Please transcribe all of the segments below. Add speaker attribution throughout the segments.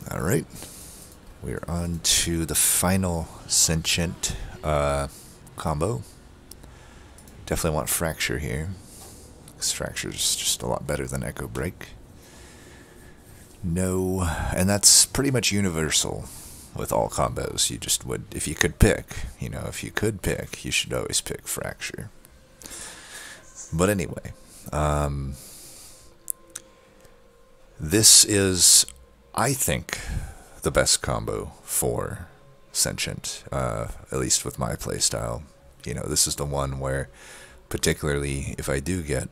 Speaker 1: Alright, we're on to the final Sentient combo. Definitely want Fracture here, because Fracture is just a lot better than Echo Break. No, and that's pretty much universal with all combos. You just would, if you could pick, if you could pick, you should always pick Fracture. But anyway, this is, I think, the best combo for Sentient, at least with my playstyle. This is the one where, particularly if I do get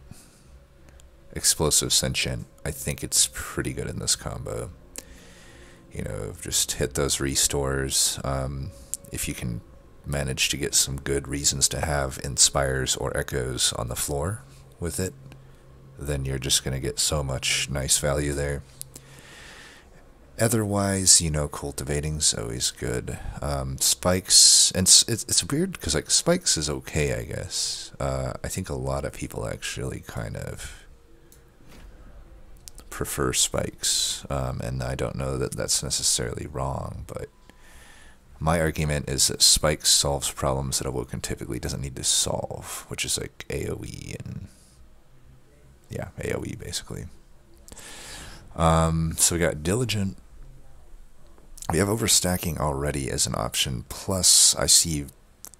Speaker 1: Explosive Sentient, I think it's pretty good in this combo. Just hit those restores. If you can manage to get some good reasons to have Inspires or Echoes on the floor with it, then you're just going to get so much nice value there. Otherwise, cultivating's always good. Spikes, and it's weird because like spikes is okay, I guess. I think a lot of people actually kind of prefer spikes, and I don't know that that's necessarily wrong, but my argument is that spikes solves problems that Awoken typically doesn't need to solve, which is like AoE and yeah, AoE basically. So we got Diligent. We have Overstacking already as an option, plus I see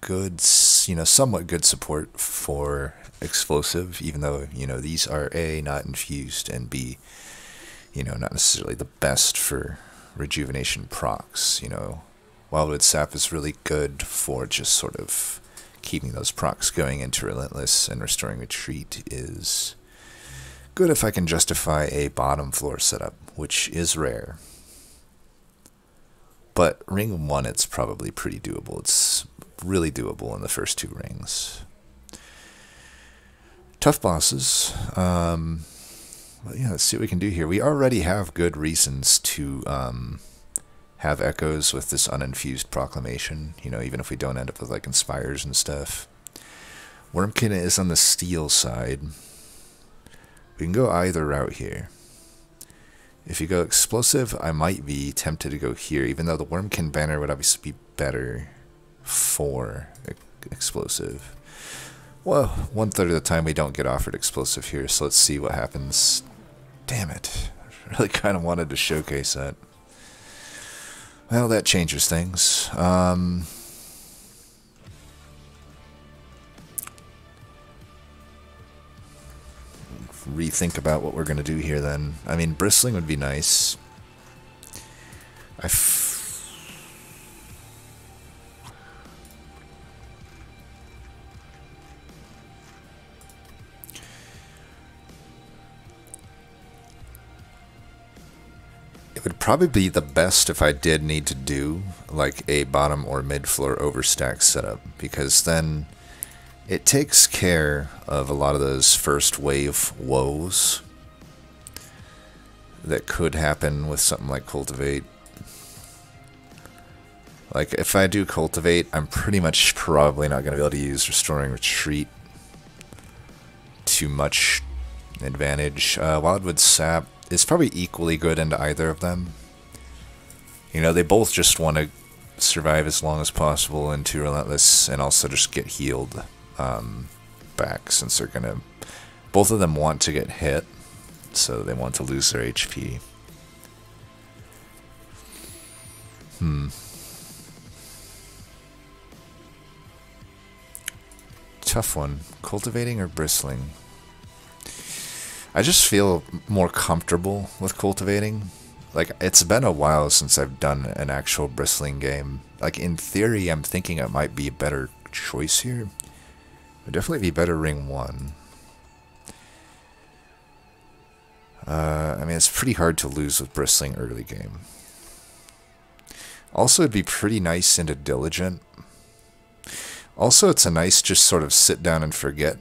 Speaker 1: good, somewhat good support for Explosive, even though, these are A, not infused, and B, not necessarily the best for rejuvenation procs. Wildwood Sap is really good for just sort of keeping those procs going into Relentless, and Restoring Retreat is good if I can justify a bottom floor setup, which is rare. But ring 1, it's probably pretty doable. It's really doable in the first 2 rings. Tough bosses. But yeah, let's see what we can do here. We already have good reasons to have Echoes with this uninfused Proclamation, even if we don't end up with like Inspires and stuff. Wormkin is on the steel side. We can go either route here. If you go Explosive, I might be tempted to go here, even though the Wormkin banner would obviously be better for Explosive. Well, 1/3 of the time we don't get offered Explosive here, so let's see what happens. Damn it. I really kind of wanted to showcase that. Well, that changes things. Rethink about what we're going to do here then. I mean, Bristling would be nice. It would probably be the best if I did need to do like a bottom or mid floor overstack setup, because then it takes care of a lot of those first wave woes that could happen with something like Cultivate. Like, if I do Cultivate, I'm pretty much probably not going to be able to use Restoring Retreat too much advantage. Wildwood Sap is probably equally good into either of them. They both just want to survive as long as possible into Relentless and also just get healed back, since they're gonna, both of them want to get hit, so they want to lose their HP. Tough one. Cultivating or Bristling? I just feel more comfortable with Cultivating. Like, it's been a while since I've done an actual Bristling game. Like, in theory, I'm thinking it might be a better choice here. Would definitely be better ring 1. I mean, it's pretty hard to lose with Bristling early game. Also, it'd be pretty nice into Diligent. Also, it's a nice just sort of sit down and forget.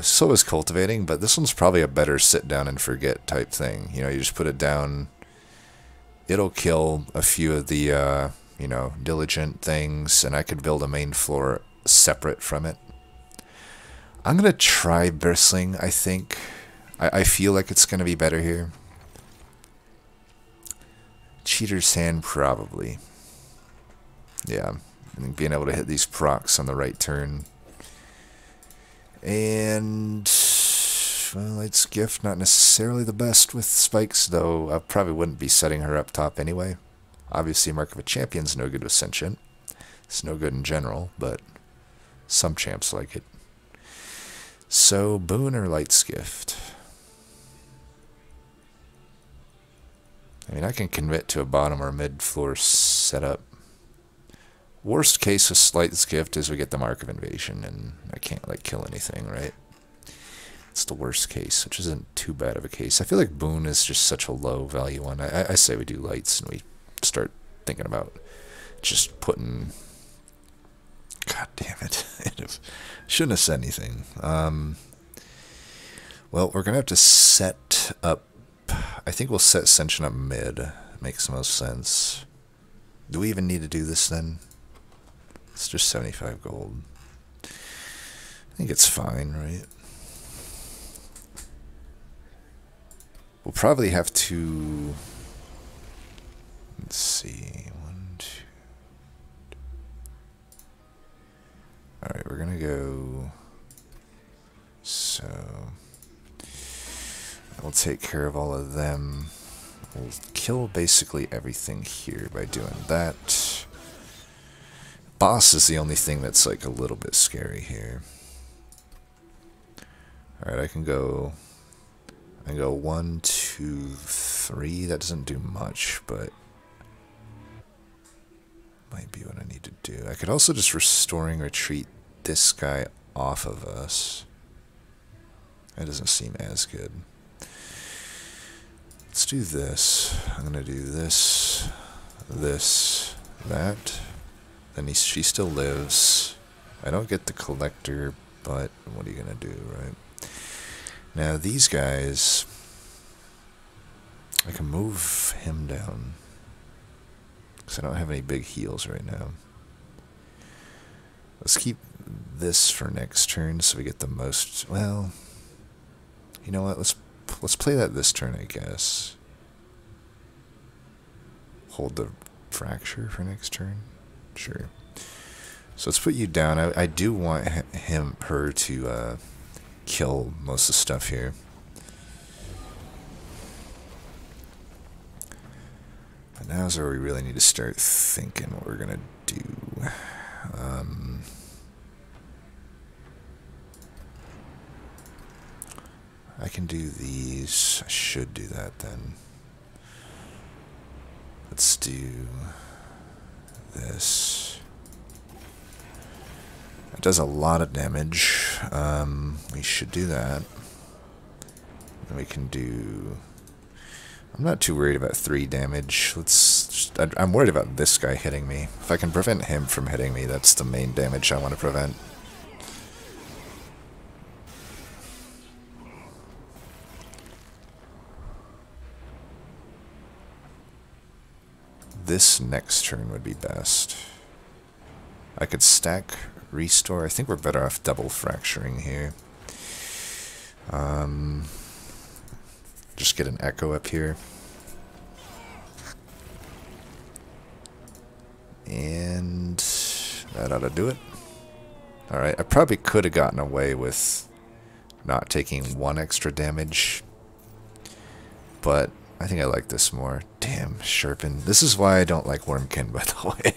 Speaker 1: So is Cultivating, but this one's probably a better sit down and forget type thing. You just put it down. It'll kill a few of the, Diligent things, and I could build a main floor separate from it. I'm going to try Bristling, I think. I feel like it's going to be better here. cheater's hand, probably. Yeah, I think being able to hit these procs on the right turn. And well, Light's Gift, not necessarily the best with spikes, though I probably wouldn't be setting her up top anyway. Obviously, Mark of a Champion's no good with Sentient. It's no good in general, but some champs like it. So, Boon or Light's Gift? I mean, I can commit to a bottom or mid-floor setup. Worst case with Light's Gift is we get the Mark of Invasion, and I can't, like, kill anything, right? It's the worst case, which isn't too bad of a case. I feel like Boon is just such a low value one. I say we do Lights, and we start thinking about just putting... God damn it. Shouldn't have said anything. Well, we're going to have to set up... I think we'll set Sentient up mid. Makes the most sense. Do we even need to do this then? It's just 75 gold. I think it's fine, right? We'll probably have to... Let's see. 1, 2... Alright, we're gonna go... So... We'll take care of all of them. We'll kill basically everything here by doing that. Boss is the only thing that's like a little bit scary here. Alright, I can go 1, 2, 3. That doesn't do much, but might be what I need to do. I could also just Restoring Retreat this guy off of us. That doesn't seem as good. Let's do this. I'm gonna do this, this, that. Then she still lives. I don't get the Collector, but what are you gonna do, right? Now these guys, I can move him down because I don't have any big heals right now. Let's keep this for next turn so we get the most. Well, you know what? Let's play that this turn, I guess. Hold the Fracture for next turn. Sure. So let's put you down. I do want her to kill most of the stuff here. But now's where we really need to start thinking what we're gonna do. I can do these. I should do that then. Let's do this. It does a lot of damage. We should do that. And we can do... I'm not too worried about 3 damage. I'm worried about this guy hitting me. If I can prevent him from hitting me, that's the main damage I want to prevent. This next turn would be best. I could stack Restore. I think we're better off double Fracturing here. Just get an Echo up here. And that ought to do it. Alright, I probably could have gotten away with not taking 1 extra damage. But I think I like this more. Damn, Sharpen. This is why I don't like Wormkin, by the way.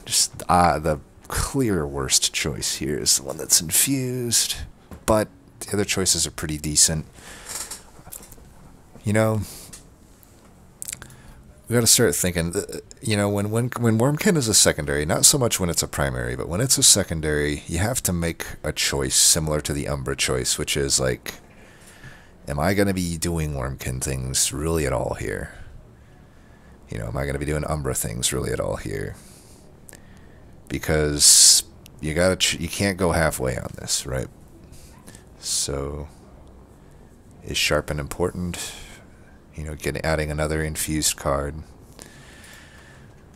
Speaker 1: Just, the clear worst choice here is the one that's Infused. But the other choices are pretty decent. You know, we gotta start thinking, you know, when Wormkin is a secondary, not so much when it's a primary, but when it's a secondary, you have to make a choice similar to the Umbra choice, which is like, am I going to be doing Wormkin things really at all here? You know, am I going to be doing Umbra things really at all here? Because you can't go halfway on this, right? So, is Sharpen important? You know, adding another Infused card.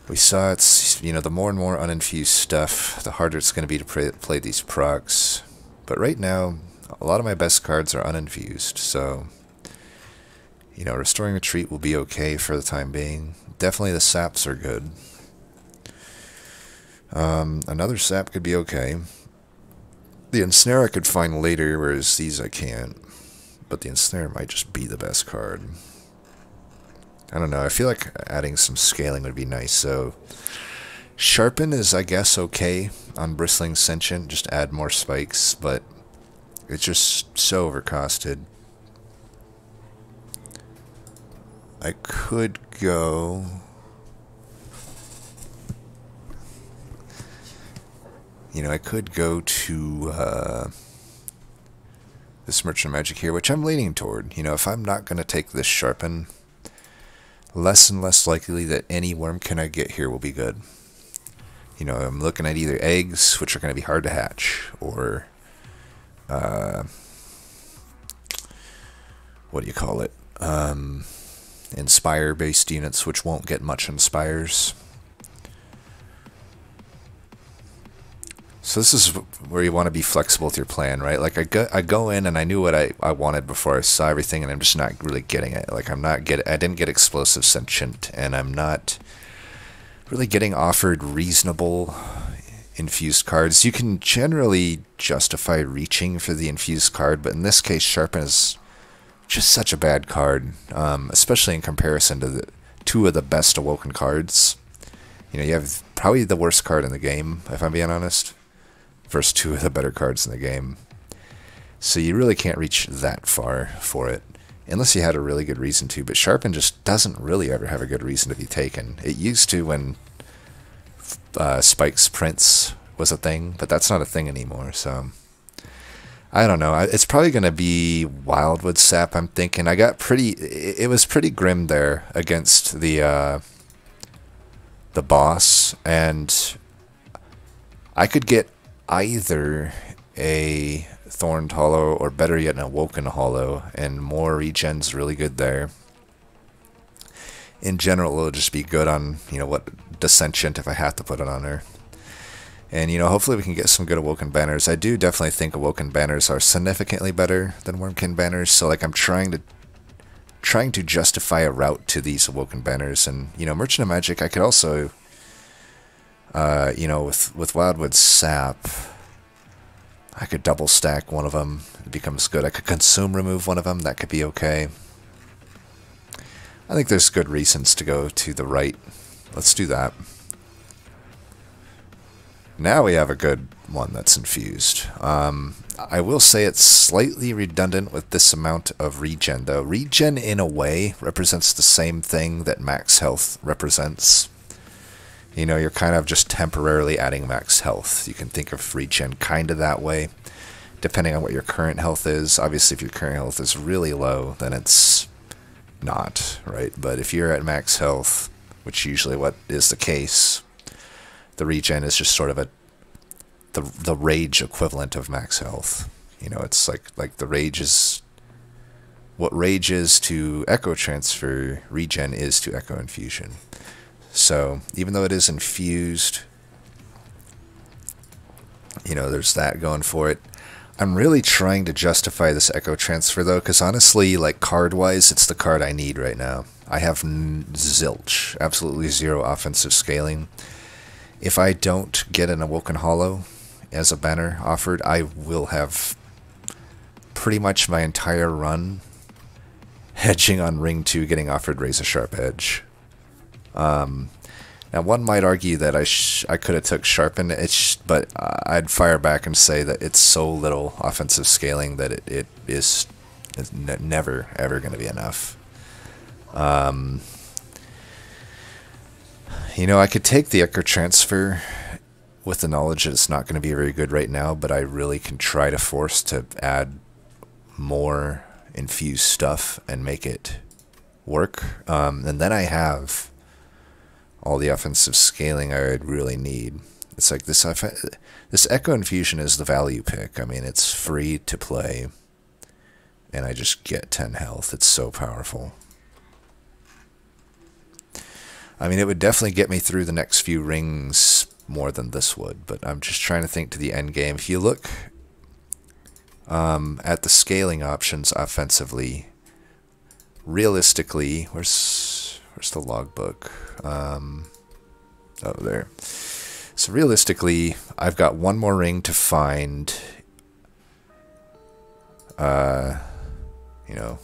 Speaker 1: We saw it's, you know, the more and more uninfused stuff, the harder it's going to be to play these procs. But right now, a lot of my best cards are uninfused, so, You know, restoring retreat will be okay for the time being. Definitely the saps are good. Another sap could be okay. The ensnare I could find later, whereas these I can't. But the ensnare might just be the best card. I don't know, I feel like adding some scaling would be nice, so... Sharpen is, I guess, okay on Bristling Sentient, just add more spikes, but it's just so overcosted. I could go... You know, I could go to this Merchant of Magic here, which I'm leaning toward. You know, if I'm not going to take this Sharpen, less and less likely that any Wormkin I get here will be good. You know, I'm looking at either eggs, which are going to be hard to hatch, or what do you call it? Inspire-based units, which won't get much Inspires. So this is where you want to be flexible with your plan, right? Like I go in and I knew what I wanted before I saw everything, and I'm just not really getting it. Like I didn't get Explosive Sentient, and I'm not really getting offered reasonable infused cards. You can generally justify reaching for the infused card, but in this case, Sharpen is just such a bad card, especially in comparison to the two of the best Awoken cards. You know, you have probably the worst card in the game, if I'm being honest, versus two of the better cards in the game. So you really can't reach that far for it, unless you had a really good reason to. But Sharpen just doesn't really ever have a good reason to be taken. It used to when Spike's Prince was a thing, but that's not a thing anymore, so... I don't know. It's probably going to be Wildwood Sap, I'm thinking. I got pretty... It was pretty grim there against the boss, and I could get either a Thorned Hollow or better yet an Awoken Hollow, and more regen's really good there. In general, it'll just be good on, you know, what, Sentient if I have to put it on her. And, you know, hopefully we can get some good Awoken Banners. I do definitely think Awoken Banners are significantly better than Wormkin Banners, so, like, I'm trying to justify a route to these Awoken Banners. And, you know, Merchant of Magic, I could also, you know, with Wildwood Sap, I could double stack one of them. It becomes good. I could consume remove one of them. That could be okay. I think there's good reasons to go to the right. Let's do that. Now we have a good one that's infused. I will say it's slightly redundant with this amount of regen, though. Regen, in a way, represents the same thing that max health represents. You know, you're kind of just temporarily adding max health. You can think of regen kind of that way, depending on what your current health is. Obviously, if your current health is really low, then it's not, right? But if you're at max health, which usually what is the case, the regen is just sort of the rage equivalent of max health. You know, it's like the rage is what rage is to echo transfer, regen is to echo infusion. So even though it is infused, you know, there's that going for it. I'm really trying to justify this echo transfer though, because honestly, like card wise, it's the card I need right now. I have zilch, absolutely zero offensive scaling. If I don't get an Awoken Hollow as a banner offered, I will have pretty much my entire run hedging on Ring 2 getting offered Razor Sharp Edge. Now one might argue that I could have took Sharpen, but I'd fire back and say that it's so little offensive scaling that it is never ever going to be enough. You know, I could take the Echo Transfer with the knowledge that it's not going to be very good right now, but I really can try to force to add more infused stuff and make it work. And then I have all the offensive scaling I would really need. It's like this Echo Infusion is the value pick. I mean, it's free to play, and I just get 10 health. It's so powerful. I mean, it would definitely get me through the next few rings more than this would, but I'm just trying to think to the end game. If you look at the scaling options offensively, realistically, where's the logbook? Oh, there. So realistically, I've got one more ring to find. You know,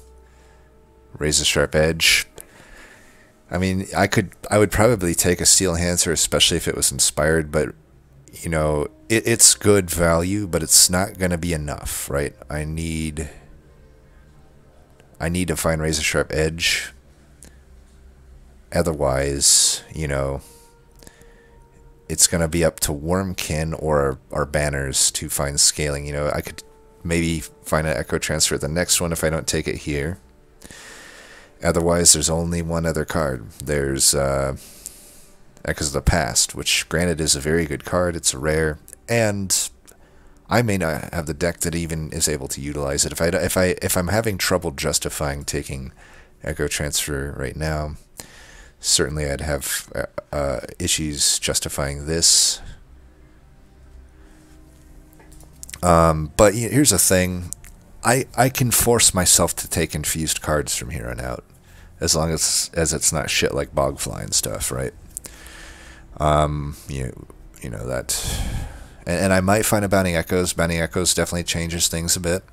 Speaker 1: razor sharp edge. I mean, I would probably take a steel enhancer, especially if it was inspired, but you know, it's good value, but it's not going to be enough, right? I need to find razor sharp edge. Otherwise, you know, it's going to be up to Wormkin or our banners to find scaling. You know, I could maybe find an echo transfer at the next one if I don't take it here. Otherwise, there's only one other card. There's Echoes of the Past, which granted is a very good card. It's a rare, and I may not have the deck that even is able to utilize it. If I'm having trouble justifying taking Echo Transfer right now, certainly I'd have issues justifying this. But here's the thing. I can force myself to take infused cards from here on out, as long as it's not shit like Bogfly and stuff, right? You know that, and I might find a Bounding Echoes. Bounding Echoes definitely changes things a bit.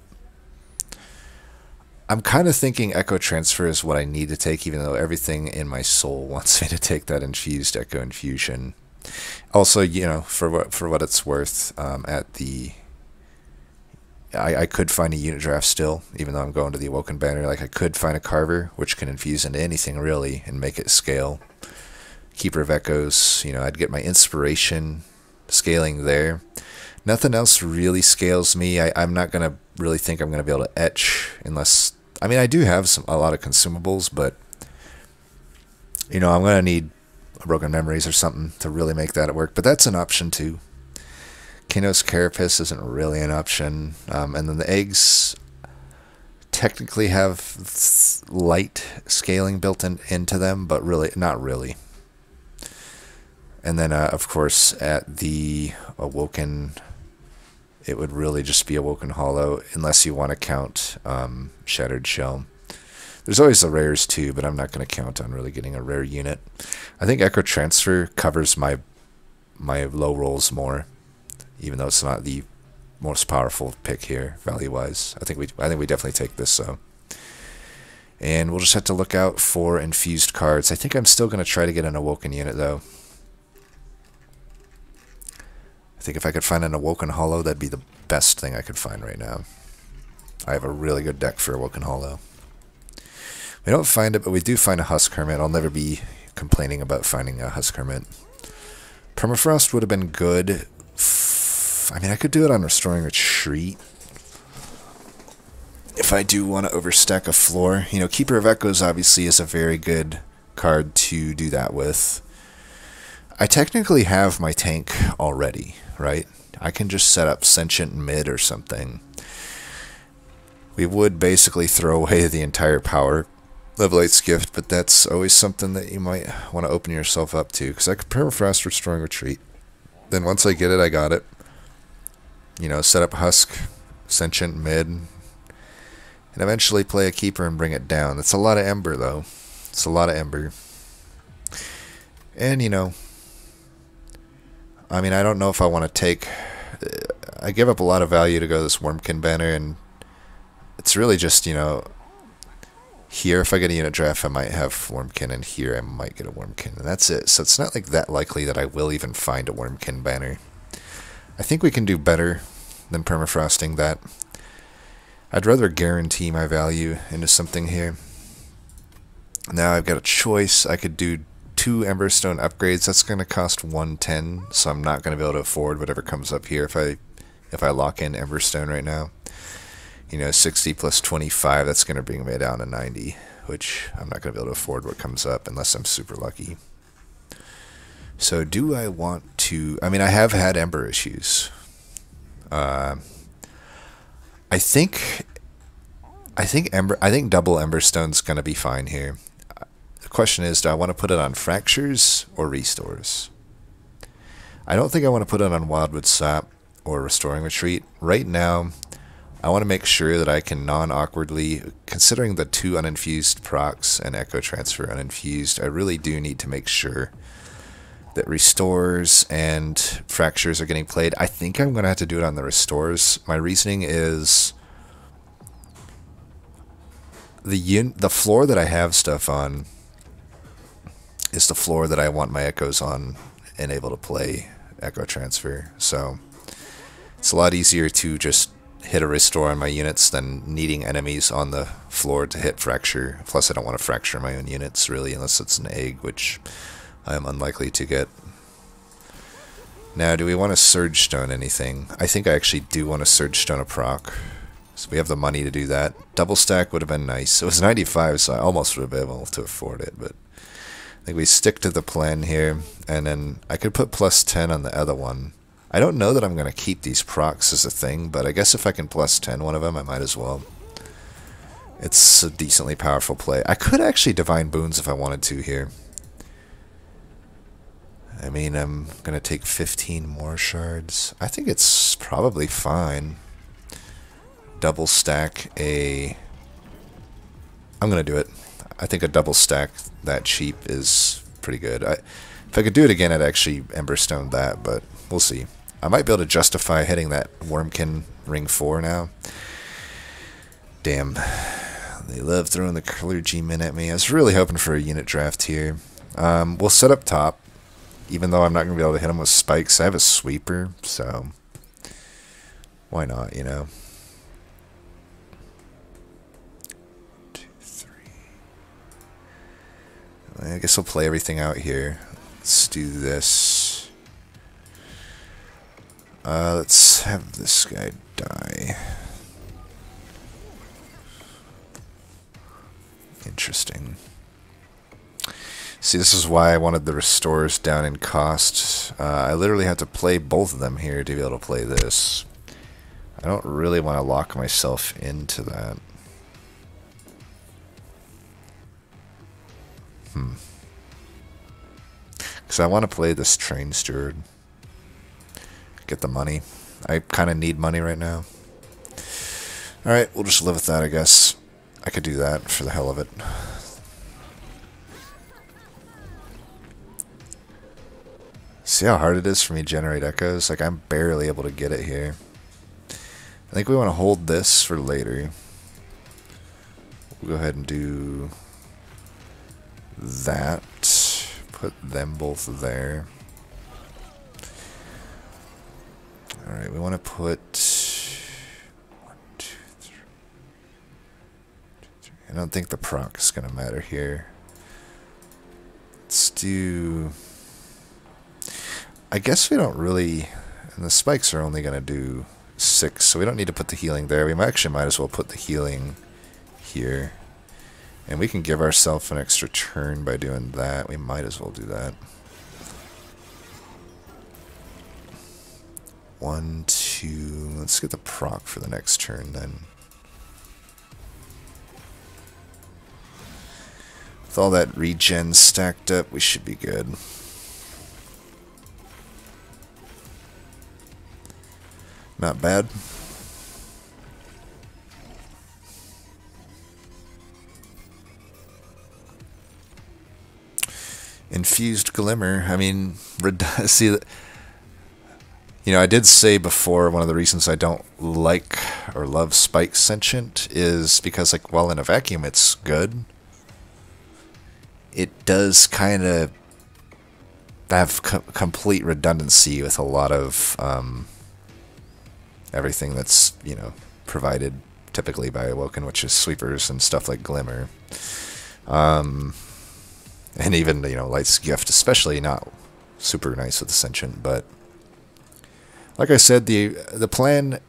Speaker 1: I'm kind of thinking Echo Transfer is what I need to take, even though everything in my soul wants me to take that infused Echo Infusion. Also, you know, for what it's worth, I could find a unit draft still, even though I'm going to the Awoken banner. Like, I could find a Carver, which can infuse into anything, really, and make it scale. Keeper of Echoes, you know, I'd get my inspiration scaling there. Nothing else really scales me. I'm not going to really think I'm going to be able to etch unless... I mean, I do have a lot of consumables, but, you know, I'm going to need Broken Memories or something to really make that work. But that's an option, too. Kinos Carapace isn't really an option. And then the eggs technically have light scaling built into them, but really, not really. And then, of course, at the Awoken, it would really just be Awoken Hollow, unless you want to count Shattered Shell. There's always the rares, too, but I'm not going to count on really getting a rare unit. I think Echo Transfer covers my low rolls more, even though it's not the most powerful pick here, value-wise. I think we definitely take this, so. And we'll just have to look out for infused cards. I think I'm still going to try to get an Awoken unit, though. I think if I could find an Awoken Hollow, that'd be the best thing I could find right now. I have a really good deck for Awoken Hollow. We don't find it, but we do find a Husk Hermit. I'll never be complaining about finding a Husk Hermit. Permafrost would have been good. I mean, I could do it on Restoring Retreat. If I do want to overstack a floor. You know, Keeper of Echoes obviously is a very good card to do that with. I technically have my tank already, right? I can just set up Sentient mid or something. We would basically throw away the entire power level 8's gift, but that's always something that you might want to open yourself up to, because I could Permafrost Restoring Retreat. Then once I get it, I got it. You know, set up Husk, Sentient mid, and eventually play a Keeper and bring it down. That's a lot of Ember, though. It's a lot of Ember. And, you know, I mean, I don't know if I want to take... I give up a lot of value to go this Wormkin banner, and it's really just, you know, here, if I get a unit draft, I might have Wormkin, and here I might get a Wormkin, and that's it. So it's not like that likely that I will even find a Wormkin banner. I think we can do better than permafrosting that. I'd rather guarantee my value into something here. Now I've got a choice. I could do 2 Emberstone upgrades. That's going to cost 110, so I'm not going to be able to afford whatever comes up here if I lock in Emberstone right now. You know, 60 plus 25, that's going to bring me down to 90, which I'm not going to be able to afford what comes up unless I'm super lucky. So do I want to... I mean, I have had Ember issues. I think double Emberstone's going to be fine here. The question is, do I want to put it on Fractures or Restores? I don't think I want to put it on Wildwood Sap or Restoring Retreat. Right now, I want to make sure that I can non-awkwardly, considering the 2 uninfused procs and echo transfer uninfused, I really do need to make sure that restores and fractures are getting played. I think I'm going to have to do it on the restores. My reasoning is the floor that I have stuff on is the floor that I want my echoes on and able to play echo transfer. So it's a lot easier to just hit a restore on my units than needing enemies on the floor to hit fracture. Plus I don't want to fracture my own units really unless it's an egg, which I am unlikely to get. Now, do we want to Surge Stone anything? I think I actually do want to Surge Stone a proc. So we have the money to do that. Double stack would have been nice. It was 95, so I almost would have been able to afford it, but I think we stick to the plan here, and then I could put plus 10 on the other one. I don't know that I'm going to keep these procs as a thing, but I guess if I can plus 10 one of them, I might as well. It's a decently powerful play. I could actually Divine Boons if I wanted to here. I mean, I'm going to take 15 more shards. I think it's probably fine. Double stack a... I'm going to do it. I think a double stack that cheap is pretty good. If I could do it again, I'd actually Emberstone that, but we'll see. I might be able to justify hitting that Wormkin Ring 4 now. Damn. They love throwing the Clergyman at me. I was really hoping for a unit draft here. We'll set up top. Even though I'm not going to be able to hit him with spikes, I have a sweeper, so why not, you know? 2, 3. I guess I'll play everything out here. Let's do this. Let's have this guy die. Interesting. See, this is why I wanted the restores down in cost. I literally have to play both of them here to be able to play this. I don't really want to lock myself into that. Because I want to play this Train Steward. Get the money. I kind of need money right now. Alright, we'll just live with that, I guess. I could do that for the hell of it. See how hard it is for me to generate echoes? Like, I'm barely able to get it here. I think we want to hold this for later. We'll go ahead and do that. Put them both there. Alright, we want to put 1, 2, 3. I don't think the proc is going to matter here. Let's do... I guess we don't really... And the spikes are only going to do 6, so we don't need to put the healing there. We actually might as well put the healing here. And we can give ourselves an extra turn by doing that. We might as well do that. 1, 2... Let's get the proc for the next turn then. With all that regen stacked up, we should be good. Not bad. Infused Glimmer. I mean, see, you know, I did say before one of the reasons I don't like or love Spike Sentient is because, like, while in a vacuum it's good, it does kind of have complete redundancy with a lot of everything that's, you know, provided typically by Awoken, which is sweepers and stuff like Glimmer. And even, you know, Light's Gift, especially not super nice with the Sentient, but like I said, the plan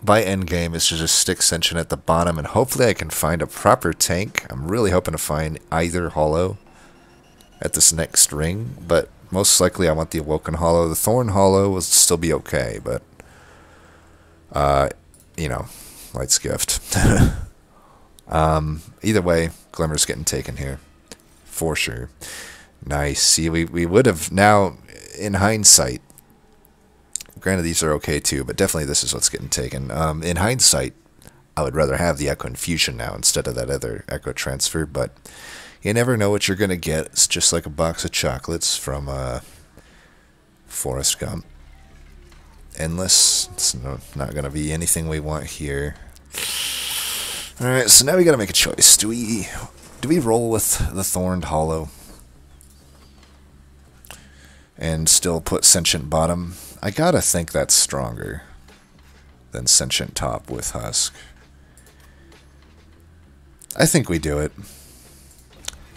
Speaker 1: by endgame is to just stick Sentient at the bottom, and hopefully I can find a proper tank. I'm really hoping to find either Hollow at this next ring, but most likely I want the Awoken Hollow. The Thorn Hollow will still be okay, but you know, Light's Gift. Either way, Glimmer's getting taken here. For sure. Nice. See, we would have now, in hindsight, granted these are okay too, but definitely this is what's getting taken. In hindsight, I would rather have the Echo Infusion now instead of that other Echo Transfer, but you never know what you're going to get. It's just like a box of chocolates from Forrest Gump. Endless. It's not going to be anything we want here. Alright, so now we got to make a choice. Do we roll with the Thorned Hollow and still put Sentient bottom? I gotta think that's stronger than Sentient top with Husk. I think we do it.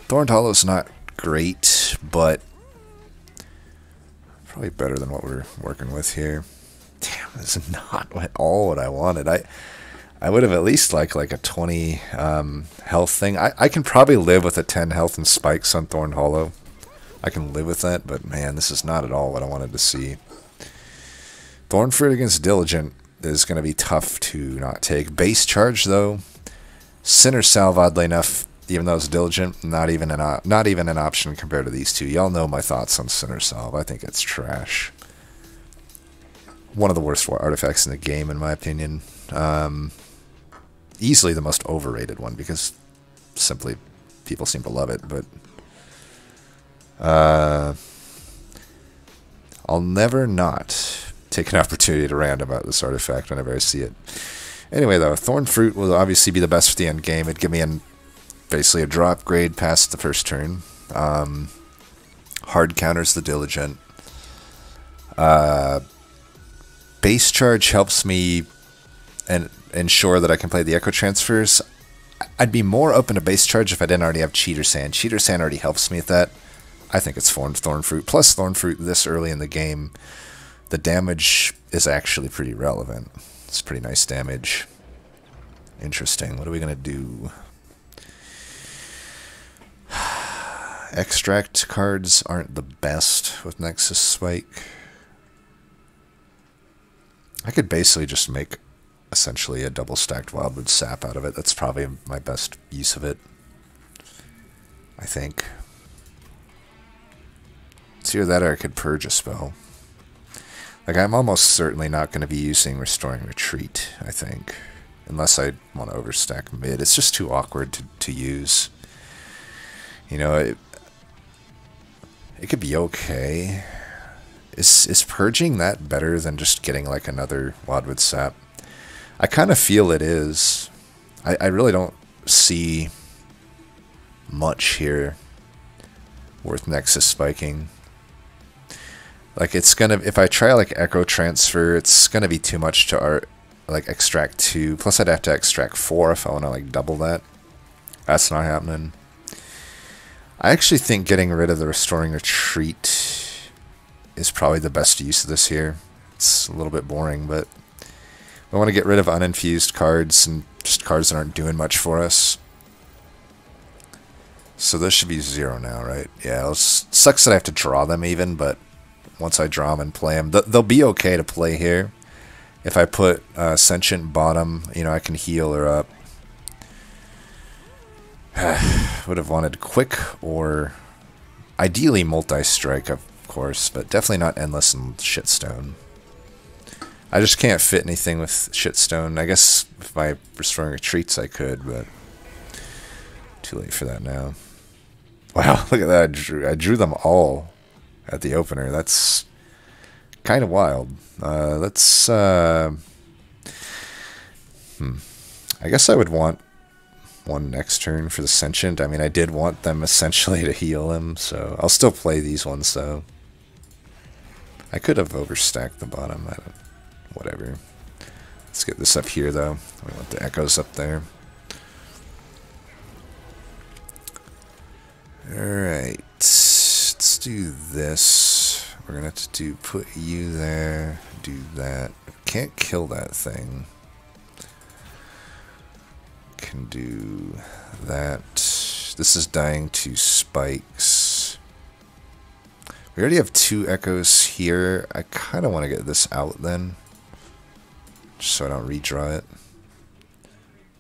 Speaker 1: Thorned Hollow's not great, but probably better than what we're working with here. Damn, this is not at all what I wanted. I would have at least liked like a 20 health thing. I can probably live with a 10 health and spikes on Thorned Hollow. I can live with that, but man, this is not at all what I wanted to see. Thorn Fruit against Diligent is going to be tough to not take. Base Charge, though. Sinner Salve, oddly enough, even though it's Diligent, not even an option compared to these two. Y'all know my thoughts on Sinner Salve. I think it's trash. One of the worst artifacts in the game, in my opinion. Easily the most overrated one, because simply people seem to love it, but I'll never not take an opportunity to rant about this artifact whenever I see it. Anyway, though, Thorn Fruit will obviously be the best for the end game. It'd give me basically a drop grade past the first turn. Hard counters the Diligent. Base Charge helps me and ensure that I can play the Echo Transfers. I'd be more open to Base Charge if I didn't already have Cheater Sand. Cheater Sand already helps me with that. I think it's Thorn Fruit. Plus Thorn Fruit this early in the game, the damage is actually pretty relevant. It's pretty nice damage. Interesting. What are we going to do? Extract cards aren't the best with Nexus Spike. I could basically just make essentially a double stacked Wildwood Sap out of it. That's probably my best use of it, I think. It's either that or I could purge a spell. Like, I'm almost certainly not going to be using Restoring Retreat, I think. Unless I want to overstack mid. It's just too awkward to use. You know, it could be okay. Is purging that better than just getting like another Wildwood Sap? I kind of feel it is. I really don't see much here worth Nexus spiking. Like, it's gonna, if I try like Echo Transfer, it's gonna be too much to like extract 2. Plus I'd have to extract 4 if I want to like double that. That's not happening. I actually think getting rid of the Restoring Retreat is probably the best use of this here. It's a little bit boring, but I want to get rid of uninfused cards and just cards that aren't doing much for us. So this should be 0 now, right? Yeah, it sucks that I have to draw them even, but once I draw them and play them, they'll be okay to play here. If I put Sentient bottom, you know, I can heal her up. Would have wanted Quick or ideally Multi-Strike, of course, but definitely not Endless and Shitstone. I just can't fit anything with Shitstone. I guess if my Restoring Retreats I could, but too late for that now. Wow, look at that. I drew them all at the opener. That's kind of wild. I guess I would want one next turn for the Sentient. I mean, I did want them essentially to heal him, so I'll still play these ones, though. I could have overstacked the bottom. Whatever. Let's get this up here, though. We want the echoes up there. Alright. Let's do this. We're going to have to put you there, do that. Can't kill that thing. Can do that. This is dying to spikes. We already have 2 echoes here. I kind of want to get this out then, just so I don't redraw it.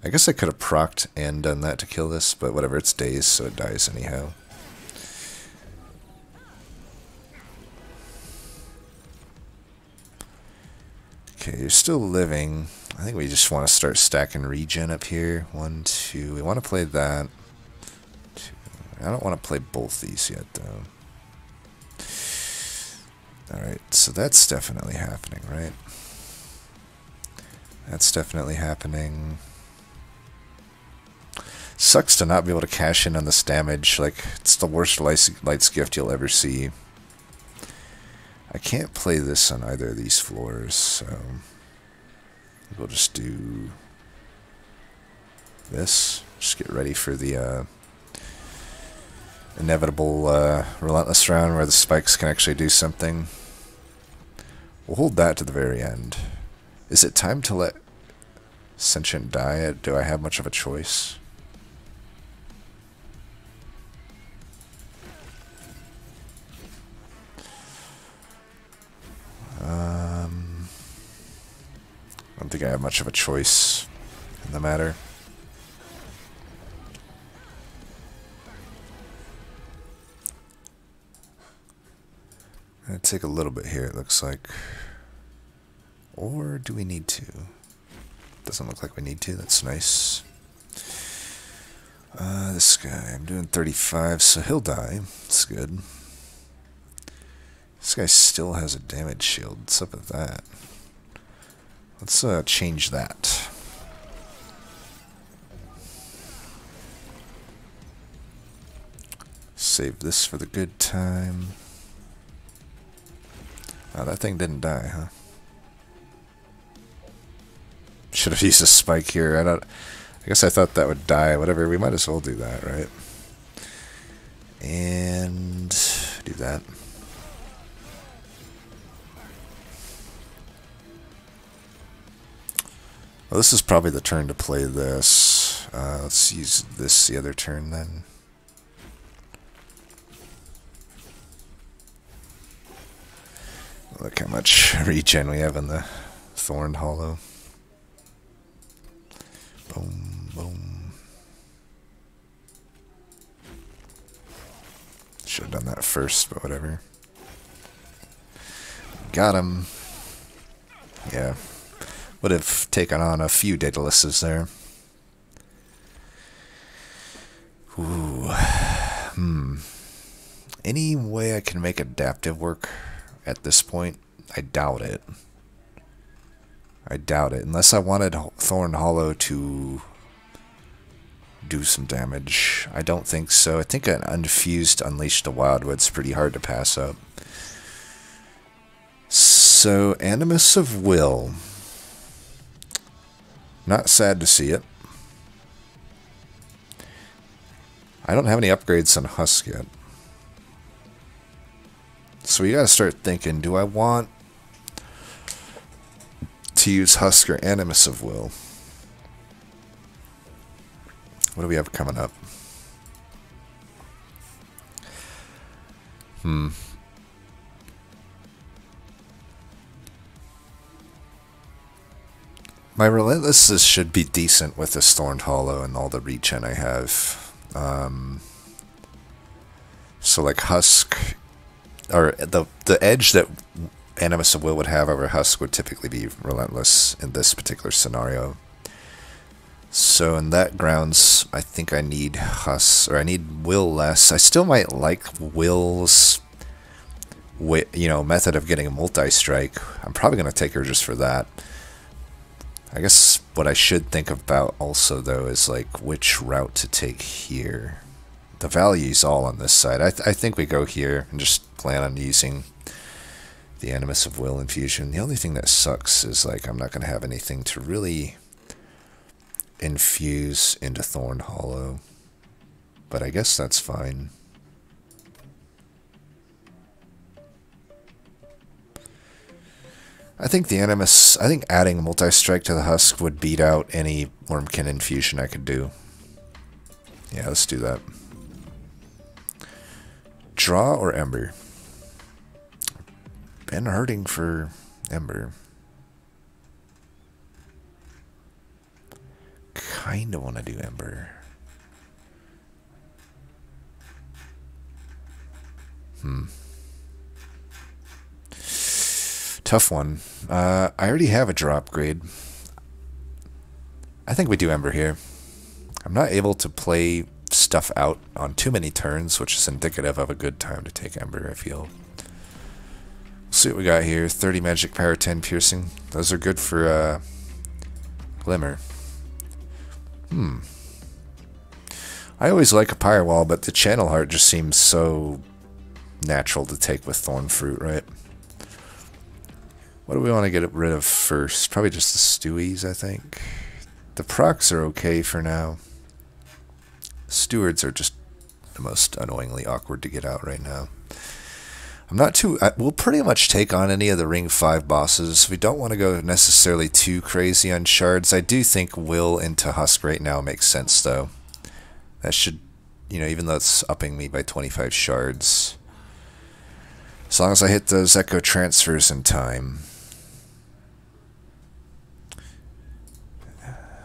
Speaker 1: I guess I could have procced and done that to kill this, but whatever, it's dazed, so it dies anyhow. Okay, you're still living. I think we just want to start stacking regen up here. 1, 2. We want to play that. 2. I don't want to play both these yet, though. Alright, so that's definitely happening, right? That's definitely happening. Sucks to not be able to cash in on this damage. Like, it's the worst Light's Gift you'll ever see. I can't play this on either of these floors, so we'll just do this. Just get ready for the inevitable relentless round where the spikes can actually do something. We'll hold that to the very end. Is it time to let Sentient die? Do I have much of a choice? I don't think I have much of a choice in the matter. I'm going to take a little bit here, it looks like. Or do we need to? Doesn't look like we need to, that's nice. This guy, I'm doing 35, so he'll die. That's good. This guy still has a damage shield. What's up with that? Let's change that. Save this for the good time. Oh, that thing didn't die, huh? Should have used a spike here. I guess I thought that would die. Whatever, we might as well do that, right? And do that. Well, this is probably the turn to play this. Let's use this the other turn then. Look how much regen we have in the Thorned Hollow. Boom, boom. Should have done that first, but whatever. Got him. Yeah. Would have taken on a few Daedaluses there. Ooh. Any way I can make adaptive work at this point? I doubt it. I doubt it. Unless I wanted Thorned Hollow to do some damage. I don't think so. I think an Infused Unleash the Wildwood's pretty hard to pass up. So, Animus of Will. Not sad to see it. I don't have any upgrades on Husk yet. So we gotta start thinking, do I want to use Husk or Animus of Will? What do we have coming up? My Relentless should be decent with this Thorned Hollow and all the regen I have. So like Husk, or the edge that Animus of Will would have over Husk would typically be Relentless in this particular scenario. So in that grounds, I think I need Husk, or I need Will less. I still might like Will's, method of getting a multi-strike. I'm probably going to take her just for that. I guess what I should think about also, though, is like which route to take here. The value's all on this side. I think we go here and just plan on using the Animus of Will infusion. The only thing that sucks is like I'm not going to have anything to really infuse into Thorned Hollow. But I guess that's fine. I think adding multi-strike to the Husk would beat out any Wormkin infusion I could do. Yeah, let's do that. Draw or Ember? Been hurting for Ember. Kinda want to do Ember. Tough one. I already have a draw upgrade. I think we do Ember here. I'm not able to play stuff out on too many turns, which is indicative of a good time to take Ember, I feel. Let's see what we got here. 30 magic power, 10 piercing. Those are good for Glimmer. I always like a Pyre Wall, but the Channel Heart just seems so natural to take with Thorn Fruit, right? What do we want to get rid of first? Probably just the Stewies, I think. The procs are okay for now. Stewards are just the most annoyingly awkward to get out right now. I'm not too... we'll pretty much take on any of the Ring 5 bosses. We don't want to go necessarily too crazy on shards. I do think Will into Husk right now makes sense, though. That should, you know, even though it's upping me by 25 shards. As long as I hit those Echo transfers in time.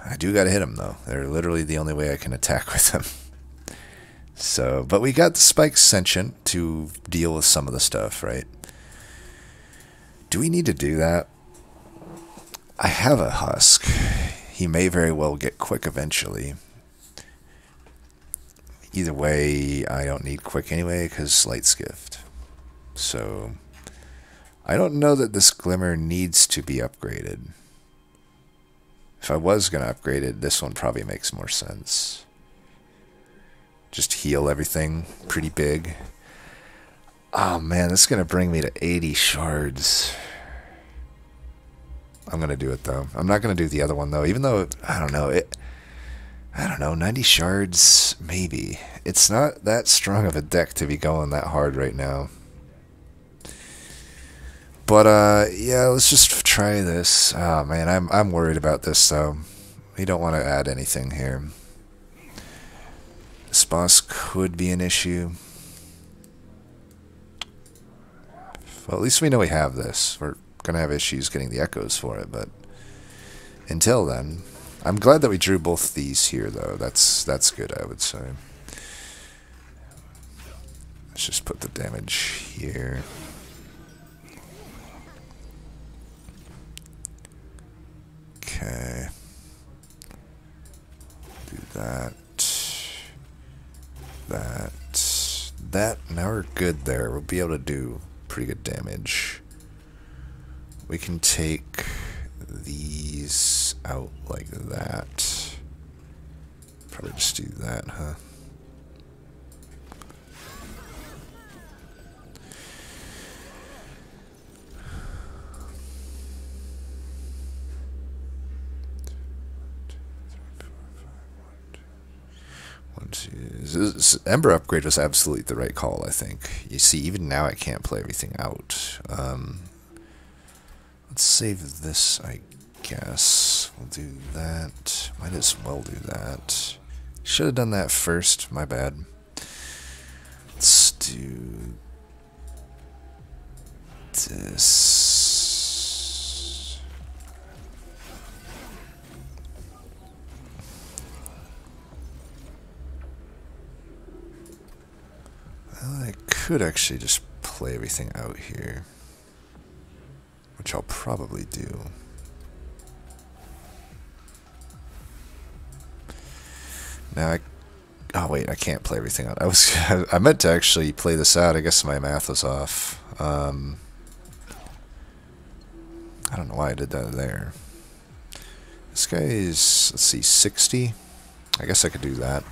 Speaker 1: I do gotta hit them, though. They're literally the only way I can attack with them. So, but we got the Spike Sentient to deal with some of the stuff, right? Do we need to do that? I have a Husk. He may very well get quick eventually. Either way, I don't need quick anyway, because Light's Gift. So, I don't know that this Glimmer needs to be upgraded. If I was going to upgrade it, this one probably makes more sense. Just heal everything pretty big. Oh man, this is going to bring me to 80 shards. I'm going to do it though. I'm not going to do the other one though, even though, I don't know, 90 shards, maybe. It's not that strong of a deck to be going that hard right now. But, yeah, let's just try this. Oh man, I'm worried about this though. We don't want to add anything here. This boss could be an issue. Well, at least we know we have this. We're going to have issues getting the echoes for it, but until then, I'm glad that we drew both these here, though. That's good, I would say. Let's just put the damage here. Okay. Do that. That. Now we're good there. We'll be able to do pretty good damage. We can take these out like that. Probably just do that, huh? This Ember upgrade was absolutely the right call, I think. You see, even now I can't play everything out. Let's save this, I guess. We'll do that. Might as well do that. Should have done that first. My bad. Let's do this. I could actually just play everything out here, which I'll probably do. Now oh wait, I can't play everything out. I meant to actually play this out. I guess my math was off. I don't know why I did that there. This guy is, let's see, 60. I guess I could do that.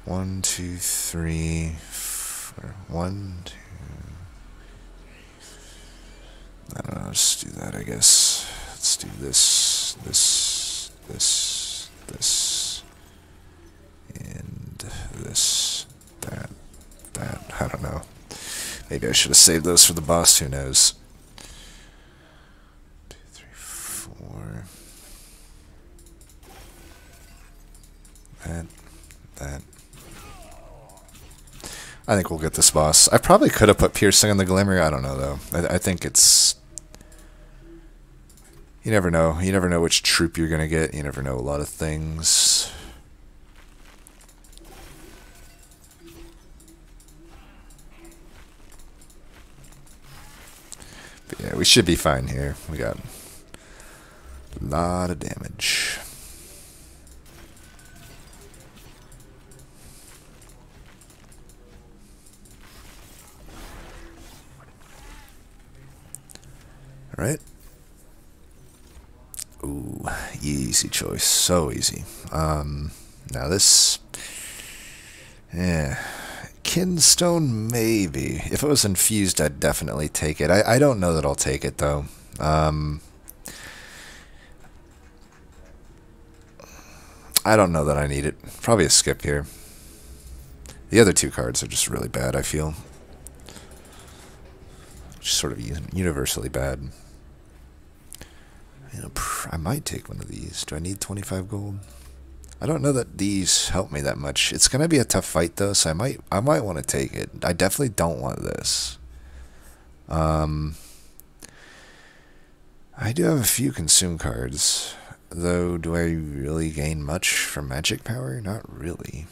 Speaker 1: One, two, three, four. 1, 2. I don't know. Let's do that. I guess. Let's do this, this, and this, that. I don't know. Maybe I should have saved those for the boss. Who knows? 2, 3, 4. That. I think we'll get this boss. I probably could have put piercing on the Glimmer. I don't know, though. I think it's... You never know. You never know which troop you're going to get. You never know a lot of things. we should be fine here. We got a lot of damage. Alright. Ooh, easy choice. So easy. Now this... Yeah. Kinstone, maybe. If it was infused, I'd definitely take it. I don't know that I'll take it, though. I don't know that I need it. Probably a skip here. The other two cards are just really bad, I feel. Just sort of universally bad. You know, I might take one of these. Do I need 25 gold? I don't know that these help me that much. It's going to be a tough fight, though, so I might want to take it. I definitely don't want this. I do have a few consume cards, though. Do I really gain much from magic power? Not really.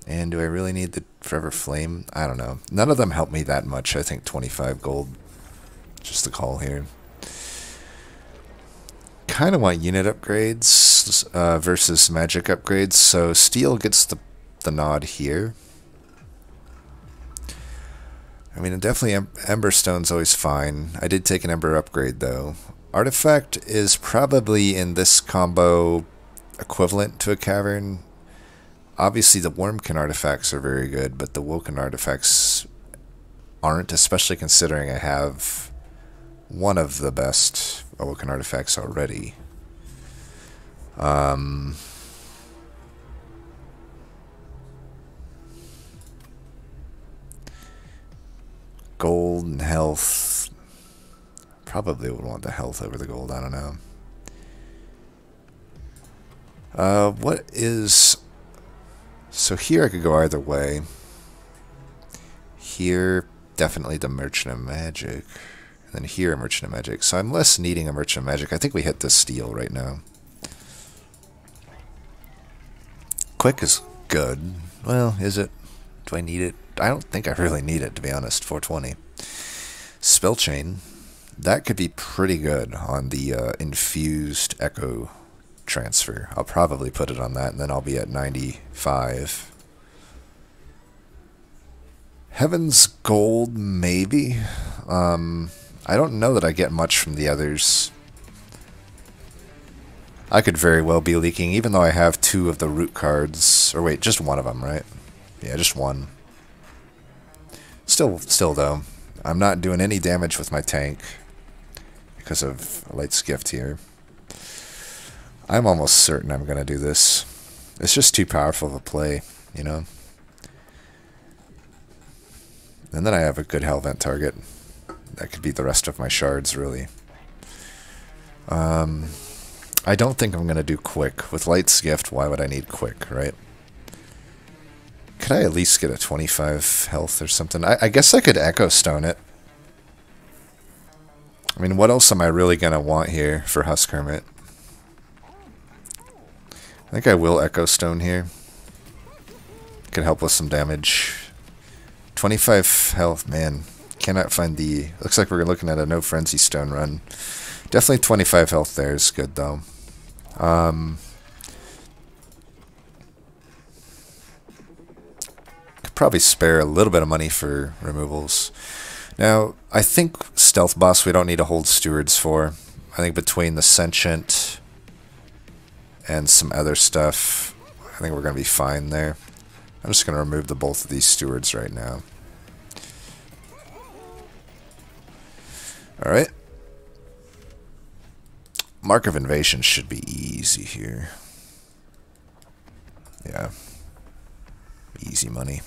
Speaker 1: And do I really need the Forever Flame? I don't know. None of them help me that much. I think 25 gold. Just the call here. Kind of want unit upgrades versus magic upgrades, so steel gets the nod here. I mean, definitely Emberstone's always fine. I did take an Ember upgrade, though. Artifact is probably in this combo equivalent to a Cavern. Obviously, the Wormkin artifacts are very good, but the Woken artifacts aren't, especially considering I have one of the best Woken artifacts already. Gold and health. Probably would want the health over the gold, I don't know. What is... So here I could go either way. Here, definitely the Merchant of Magic. And then here, a Merchant of Magic. So I'm less needing a Merchant of Magic. I think we hit the steel right now. Quick is good. Well, is it? Do I need it? I don't think I really need it, to be honest. 420. Spell Chain. That could be pretty good on the Infused Echo transfer. I'll probably put it on that, and then I'll be at 95. Heaven's Gold, maybe. I don't know that I get much from the others. I could very well be leaking, even though I have 2 of the root cards. Or wait, just one of them, right? Yeah, just one. Still though, I'm not doing any damage with my tank because of Light's Gift here. I'm almost certain I'm going to do this. It's just too powerful of a play, you know? And then I have a good Hellvent target. That could be the rest of my shards, really. I don't think I'm going to do quick. With Light's Gift, why would I need quick, right? Could I at least get a 25 health or something? I guess I could Echo Stone it. I mean, what else am I really going to want here for Husk Hermit? I think I will Echo Stone here. Could help with some damage. 25 health, man. Cannot find the... Looks like we're looking at a no Frenzy Stone run. Definitely 25 health there is good, though. Could probably spare a little bit of money for removals. Now, I think Stealth Boss we don't need to hold Stewards for. I think between the Sentient and some other stuff, I think we're going to be fine there. I'm just going to remove both of these Stewards right now. Alright. Mark of Invasion should be easy here. Yeah. Easy money.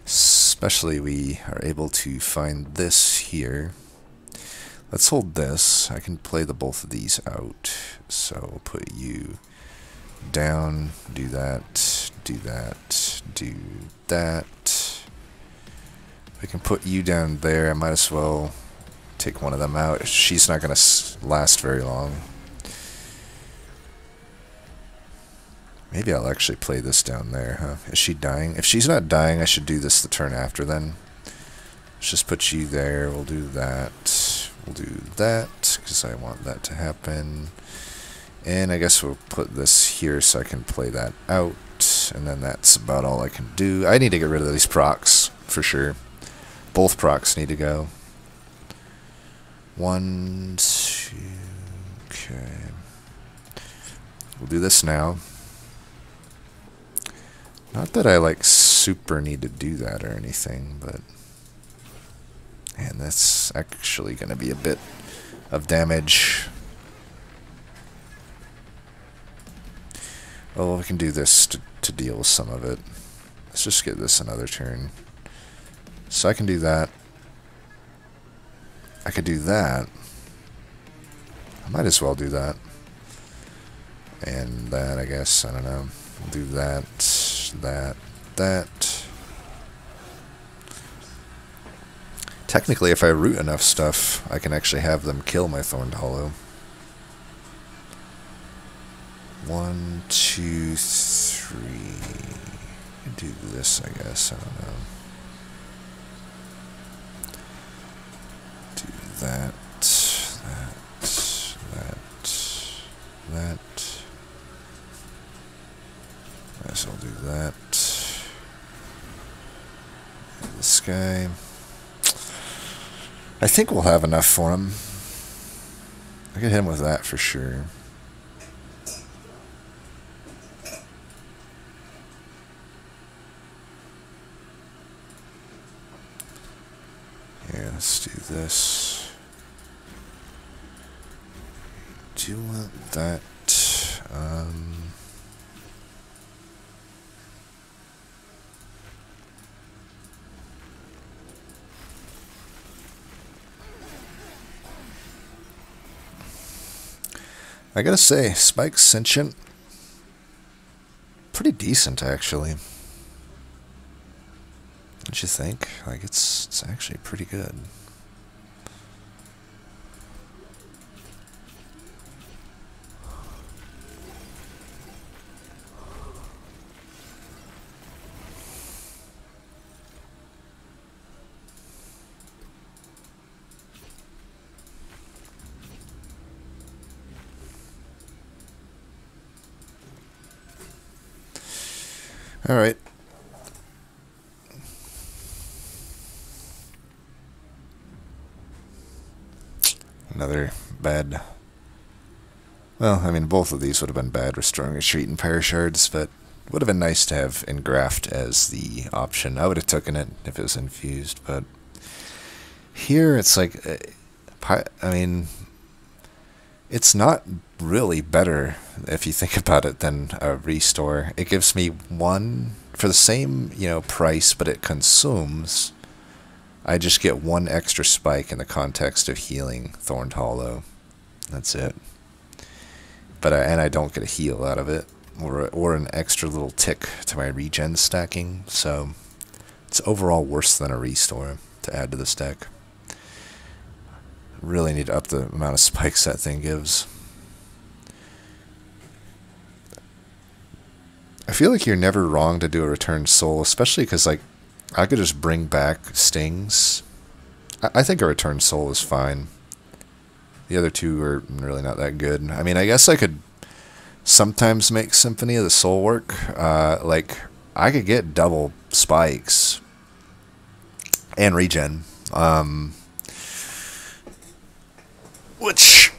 Speaker 1: Especially we are able to find this here. Let's hold this. I can play both of these out. So we'll put you down, do that, do that, do that. I can put you down there. I might as well take one of them out. She's not going to last very long. Maybe I'll actually play this down there, huh? Is she dying? If she's not dying, I should do this the turn after then. Let's just put you there. We'll do that. We'll do that, because I want that to happen. And I guess we'll put this here so I can play that out. And then that's about all I can do. I need to get rid of these procs, for sure. Both procs need to go. 1, 2... Okay. We'll do this now. Not that I, like, super need to do that or anything, but... And that's actually going to be a bit of damage. Well, we can do this to deal with some of it. Let's just get this another turn. So I can do that. I could do that. I might as well do that. And that, I guess. I don't know. We'll do that, that. Technically, if I root enough stuff, I can actually have them kill my Thorned Hollow. 1, 2, 3. Do this, I guess. I don't know. Do that, that. Might as well do that. And this guy. I think we'll have enough for him. I could hit him with that for sure. Yeah, let's do this. Do you want that? I gotta say, Spike's Sentient, pretty decent actually. Don't you think? Like it's actually pretty good. All right. Another bad. Well, I mean, both of these would have been bad, Restoring Retreat and Pyre Shards, but would have been nice to have Engraft as the option. I would have taken it if it was Infused, but here it's like, I mean, it's not really better, if you think about it, than a Restore. It gives me one, for the same, price, but it consumes. I just get one extra spike in the context of healing Thorned Hollow. That's it. But and I don't get a heal out of it, or an extra little tick to my regen stacking. So it's overall worse than a Restore to add to this deck. Really need to up the amount of spikes that thing gives. I feel like you're never wrong to do a Returned Soul, especially because, like, I could just bring back Stings. I think a Returned Soul is fine. The other two are really not that good. I mean, I guess I could sometimes make Symphony of the Soul work. Like, I could get double spikes and regen. Which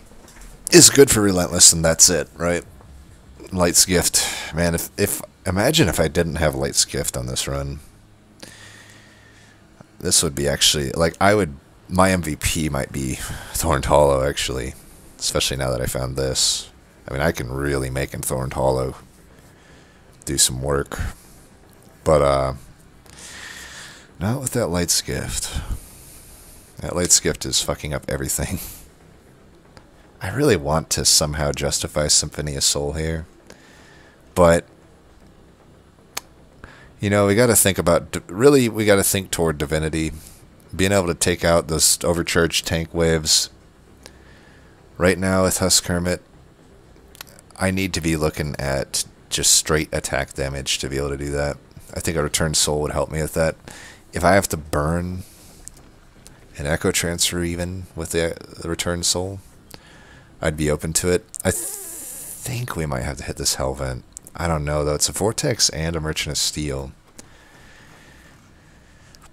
Speaker 1: is good for Relentless, and that's it, right? Light's Gift. Man, imagine if I didn't have Light's Gift on this run. This would be actually, like, my MVP might be Thorned Hollow, actually. Especially now that I found this. I mean, I can really make in Thorned Hollow do some work. But, not with that Light's Gift. That Light's Gift is fucking up everything. I really want to somehow justify Symphony of Soul here. But, we got to think about, really, we got to think toward Divinity. Being able to take out those overcharged tank waves. Right now with Husk Hermit, I need to be looking at just straight attack damage to be able to do that. I think a Return Soul would help me with that. If I have to burn an Echo Transfer even with the Return Soul, I'd be open to it. I think we might have to hit this Hellvent. I don't know, though. It's a Vortex and a Merchant of Steel.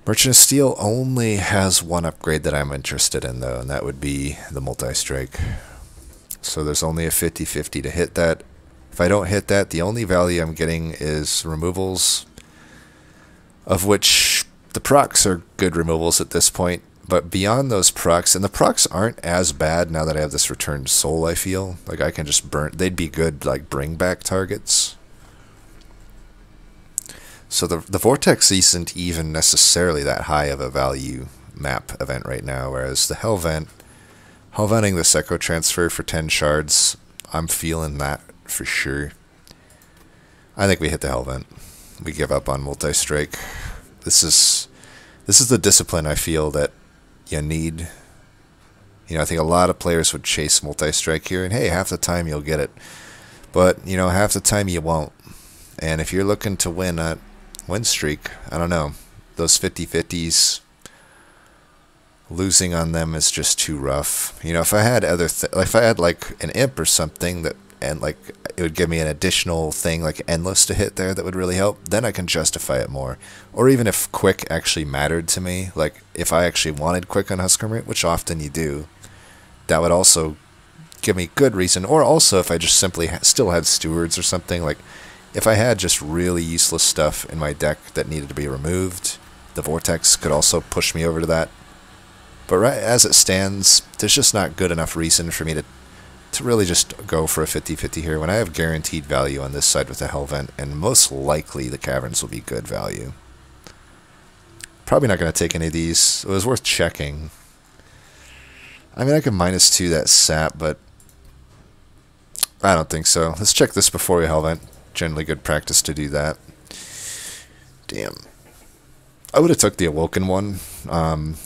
Speaker 1: Merchant of Steel only has one upgrade that I'm interested in, though, and that would be the Multi-Strike. So there's only a 50-50 to hit that. If I don't hit that, the only value I'm getting is removals, of which the procs are good removals at this point. But beyond those procs, and the procs aren't as bad now that I have this Returned Soul, I feel. Like, I can just burn. They'd be good, like, bring-back targets. So the Vortex isn't even necessarily that high of a value map event right now, whereas the Hellventing the Echo Transfer for 10 shards, I'm feeling that for sure. I think we hit the Hellvent. We give up on Multi-Strike. This is the discipline I feel that you need. You know, I think a lot of players would chase Multi-Strike here, and hey, half the time you'll get it. But, you know, half the time you won't. And if you're looking to win a win streak, I don't know. Those 50-50s, losing on them is just too rough. You know, if I had if I had like an imp or something that, and like it would give me an additional thing like endless to hit there that would really help, then I can justify it more. Or even if quick actually mattered to me, like if I actually wanted quick on Husk Hermit, which often you do, that would also give me good reason. Or also if I just simply still had stewards or something, like if I had just really useless stuff in my deck that needed to be removed, the Vortex could also push me over to that. But right as it stands, there's just not good enough reason for me to really just go for a 50-50 here when I have guaranteed value on this side with the Hellvent, and most likely the Caverns will be good value. Probably not going to take any of these. It was worth checking. I mean, I could -2 that sap, but I don't think so. Let's check this before we Hellvent. Generally good practice to do that. Damn. I would have took the Awoken one.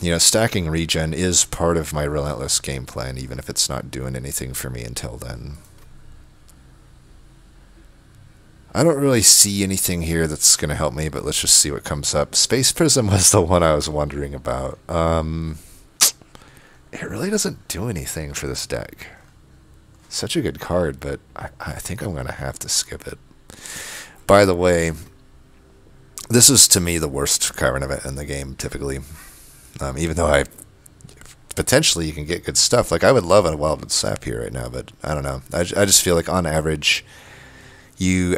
Speaker 1: You know, stacking regen is part of my Relentless game plan, even if it's not doing anything for me until then. I don't really see anything here that's going to help me, but let's just see what comes up. Space Prism was the one I was wondering about. It really doesn't do anything for this deck. Such a good card, but I think I'm going to have to skip it. By the way, this is, to me, the worst Cavern event in the game, typically. Even though potentially you can get good stuff. Like, I would love a Wildwood Sap here right now, but I don't know. I just feel like, on average, you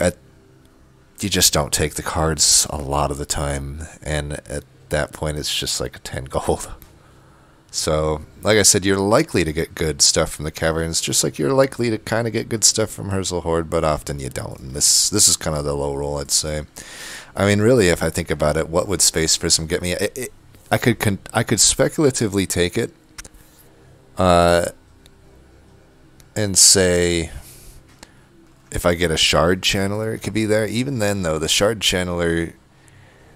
Speaker 1: just don't take the cards a lot of the time, and at that point, it's just like a 10 gold. So, like I said, you're likely to get good stuff from the Caverns, just like you're likely to kind of get good stuff from Herzl Horde, but often you don't. And this is kind of the low roll, I'd say. I mean, really, if I think about it, what would Space Prism get me? I could speculatively take it, and say, if I get a Shard Channeler, it could be there. Even then, though, the Shard Channeler,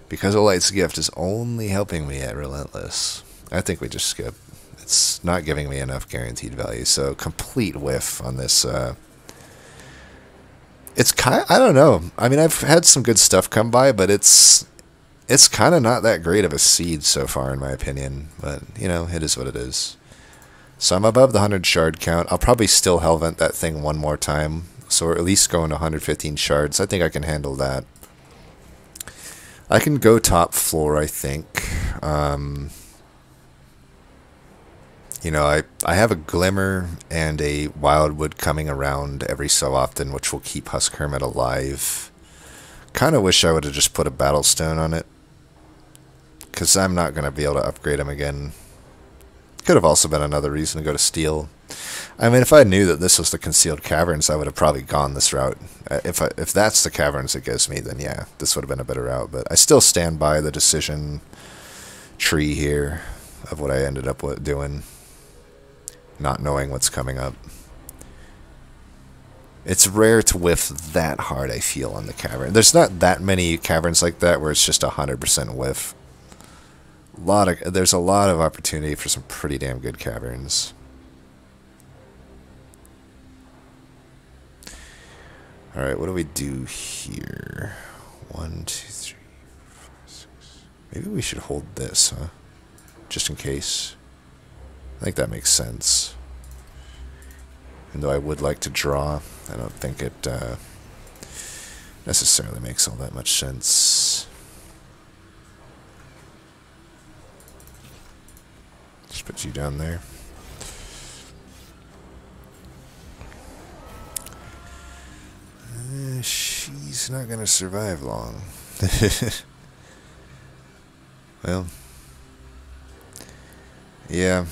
Speaker 1: because of Light's Gift, is only helping me at Relentless. I think we just skip. It's not giving me enough guaranteed value, so complete whiff on this. It's I don't know. I mean, I've had some good stuff come by, but it's kind of not that great of a seed so far, in my opinion. But, you know, it is what it is. So I'm above the 100 shard count. I'll probably still Hellvent that thing one more time, so we're at least going to 115 shards. I think I can handle that. I can go top floor, I think. You know, I have a Glimmer and a Wildwood coming around every so often, which will keep Husk Hermit alive. Kind of wish I would have just put a Battlestone on it, because I'm not going to be able to upgrade him again. Could have also been another reason to go to Steel. I mean, if I knew that this was the Concealed Caverns, I would have probably gone this route. If that's the Caverns it gives me, then yeah, this would have been a better route. But I still stand by the decision tree here of what I ended up doing, not knowing what's coming up. It's rare to whiff that hard, I feel, on the Cavern. There's not that many Caverns like that where it's just 100% whiff. There's a lot of opportunity for some pretty damn good Caverns. Alright, what do we do here? 1, 2, 3, 4, 6. Maybe we should hold this, huh? Just in case. I think that makes sense. Even though I would like to draw, I don't think it necessarily makes all that much sense. Just put you down there. She's not going to survive long. Well, yeah.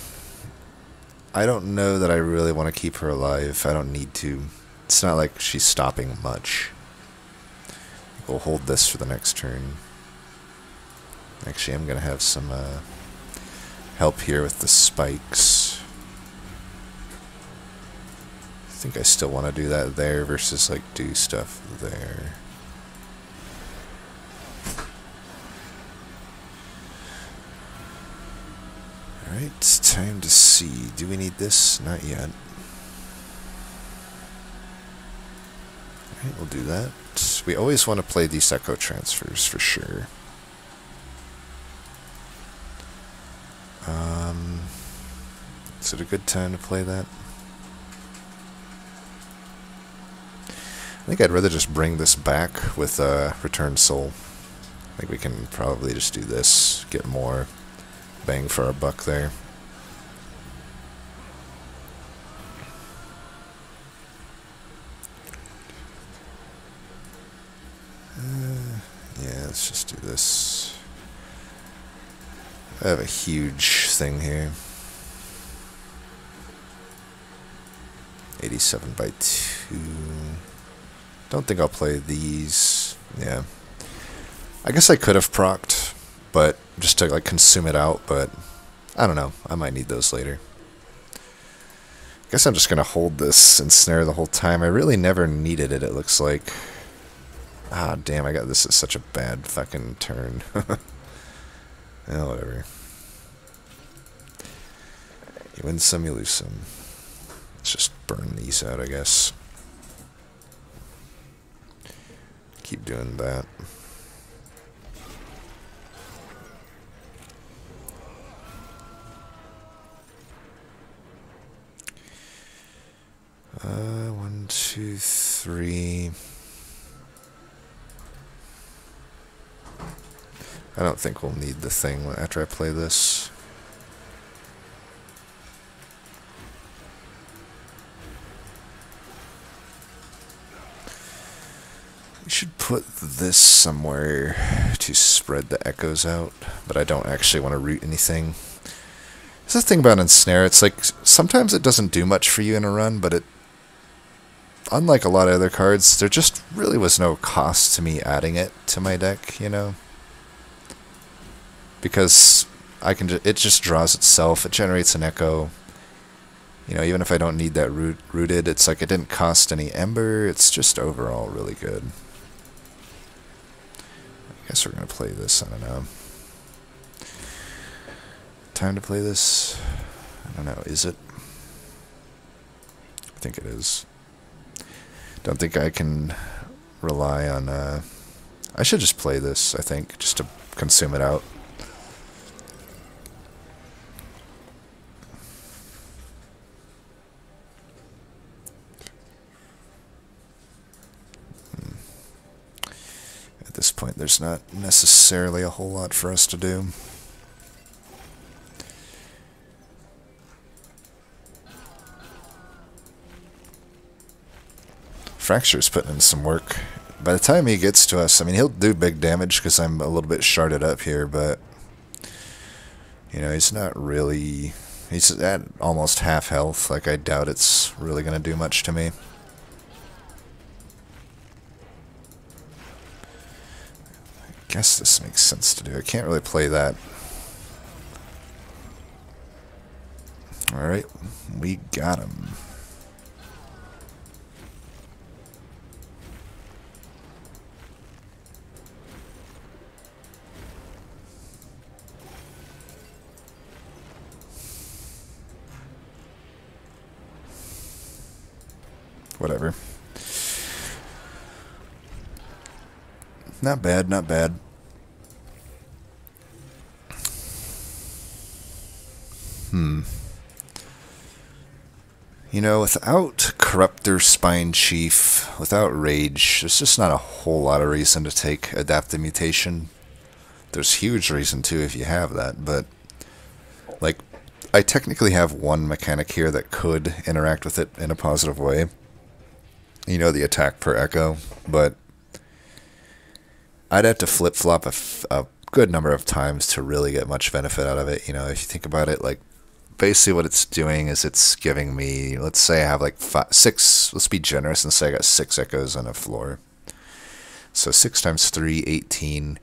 Speaker 1: I don't know that I really want to keep her alive. I don't need to. It's not like she's stopping much. We'll hold this for the next turn. Actually, I'm going to have some help here with the spikes. I think I still want to do that there versus like do stuff there. Alright, time to see. Do we need this? Not yet. Alright, we'll do that. We always want to play these echo transfers for sure. Is it a good time to play that? I think I'd rather just bring this back with Return Soul. I think we can probably just do this, get more bang for our buck there. Yeah, let's just do this. I have a huge thing here. 87 by 2. Don't think I'll play these. Yeah. I guess I could have procced, but just to like consume it out, but I don't know. I might need those later. I guess I'm just going to hold this ensnare the whole time. I really never needed it, it looks like. Ah, damn, I got this at such a bad fucking turn. Oh, whatever. You win some, you lose some. Let's just burn these out, I guess. Keep doing that. One, two, three. I don't think we'll need the thing after I play this. We should put this somewhere to spread the echoes out, but I don't actually want to root anything. There's the thing about Ensnare, it's like sometimes it doesn't do much for you in a run, but it, unlike a lot of other cards, there just really was no cost to me adding it to my deck, you know? Because I can it just draws itself, it generates an echo. You know, even if I don't need that rooted, it's like it didn't cost any ember, it's just overall really good. I guess we're going to play this, I don't know. Time to play this? I don't know, is it? I think it is. Don't think I can rely on, I should just play this, I think, just to consume it out. At this point, there's not necessarily a whole lot for us to do. Fracture's putting in some work. By the time he gets to us, I mean, he'll do big damage because I'm a little bit sharded up here, but, you know, he's not really, he's at almost half health. Like, I doubt it's really going to do much to me. I guess this makes sense to do. I can't really play that. Alright, we got him. Whatever. Not bad, not bad. You know, without Corruptor Spine Chief, without Rage, there's just not a whole lot of reason to take Adaptive Mutation. There's huge reason too if you have that, but like, I technically have one mechanic here that could interact with it in a positive way. You know, the attack per echo, but I'd have to flip-flop a good number of times to really get much benefit out of it. You know, if you think about it, like, basically what it's doing is it's giving me, let's say I have like 6, let's be generous and say I got 6 echoes on a floor. So 6 times 3, 18.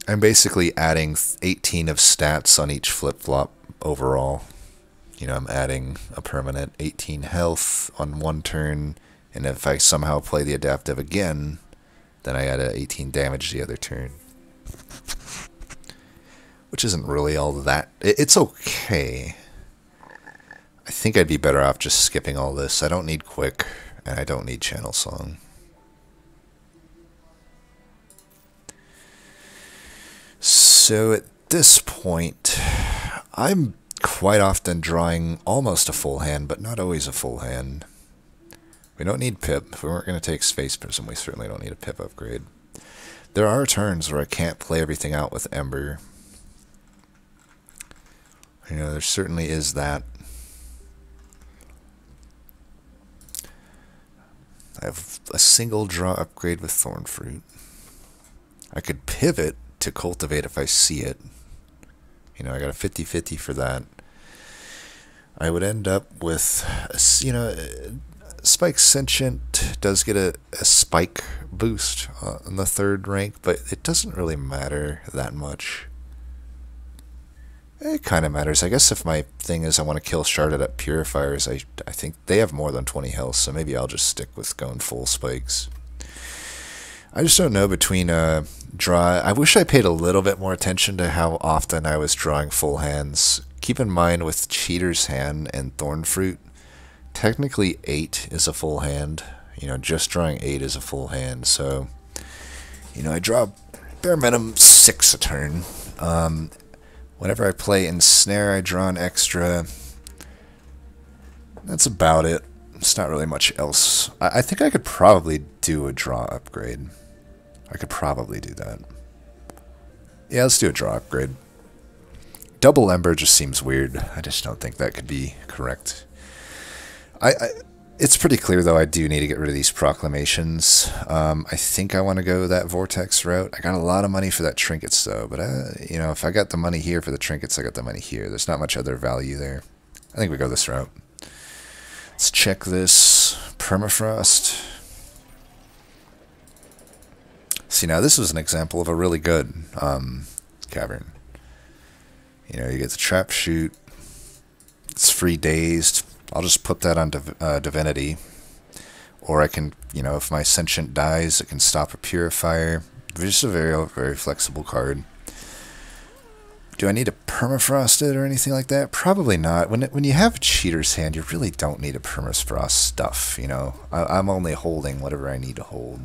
Speaker 1: I'm basically adding 18 of stats on each flip-flop overall. You know, I'm adding a permanent 18 health on one turn, and if I somehow play the adaptive again, then I add a 18 damage the other turn. Which isn't really all that. It's okay. I think I'd be better off just skipping all this. I don't need Quick, and I don't need Channel Song. So at this point, I'm quite often drawing almost a full hand, but not always a full hand. We don't need Pip. If we weren't going to take Space Prism, we certainly don't need a Pip upgrade. There are turns where I can't play everything out with Ember. You know, there certainly is that. I have a single draw upgrade with Thorn Fruit. I could pivot to Cultivate if I see it. You know, I got a 50-50 for that. I would end up with, you know, Spike Sentient does get a spike boost on the 3rd rank, but it doesn't really matter that much. It kind of matters. I guess if my thing is I want to kill sharded up purifiers, I think they have more than 20 health, so maybe I'll just stick with going full spikes. I just don't know between draw. I wish I paid a little bit more attention to how often I was drawing full hands. Keep in mind with Cheater's Hand and Thorn Fruit, technically 8 is a full hand. You know, just drawing 8 is a full hand. So, you know, I draw bare minimum 6 a turn. Whenever I play Ensnare, I draw an extra. That's about it. It's not really much else. I think I could probably do a draw upgrade. I could probably do that. Yeah, let's do a draw upgrade. Double Ember just seems weird. I just don't think that could be correct. It's pretty clear, though, I do need to get rid of these proclamations. I think I want to go that Vortex route. I got a lot of money for that Trinkets, though. But, you know, if I got the money here for the Trinkets, I got the money here. There's not much other value there. I think we go this route. Let's check this. Permafrost. See, now this was an example of a really good cavern. You know, you get the Trap Shoot. It's free Dazed. I'll just put that on Divinity. Or I can, you know, if my Sentient dies, it can stop a Purifier. It's just a very, very flexible card. Do I need to permafrost it or anything like that? Probably not. When you have a Cheater's Hand, you really don't need a permafrost stuff, you know. I'm only holding whatever I need to hold.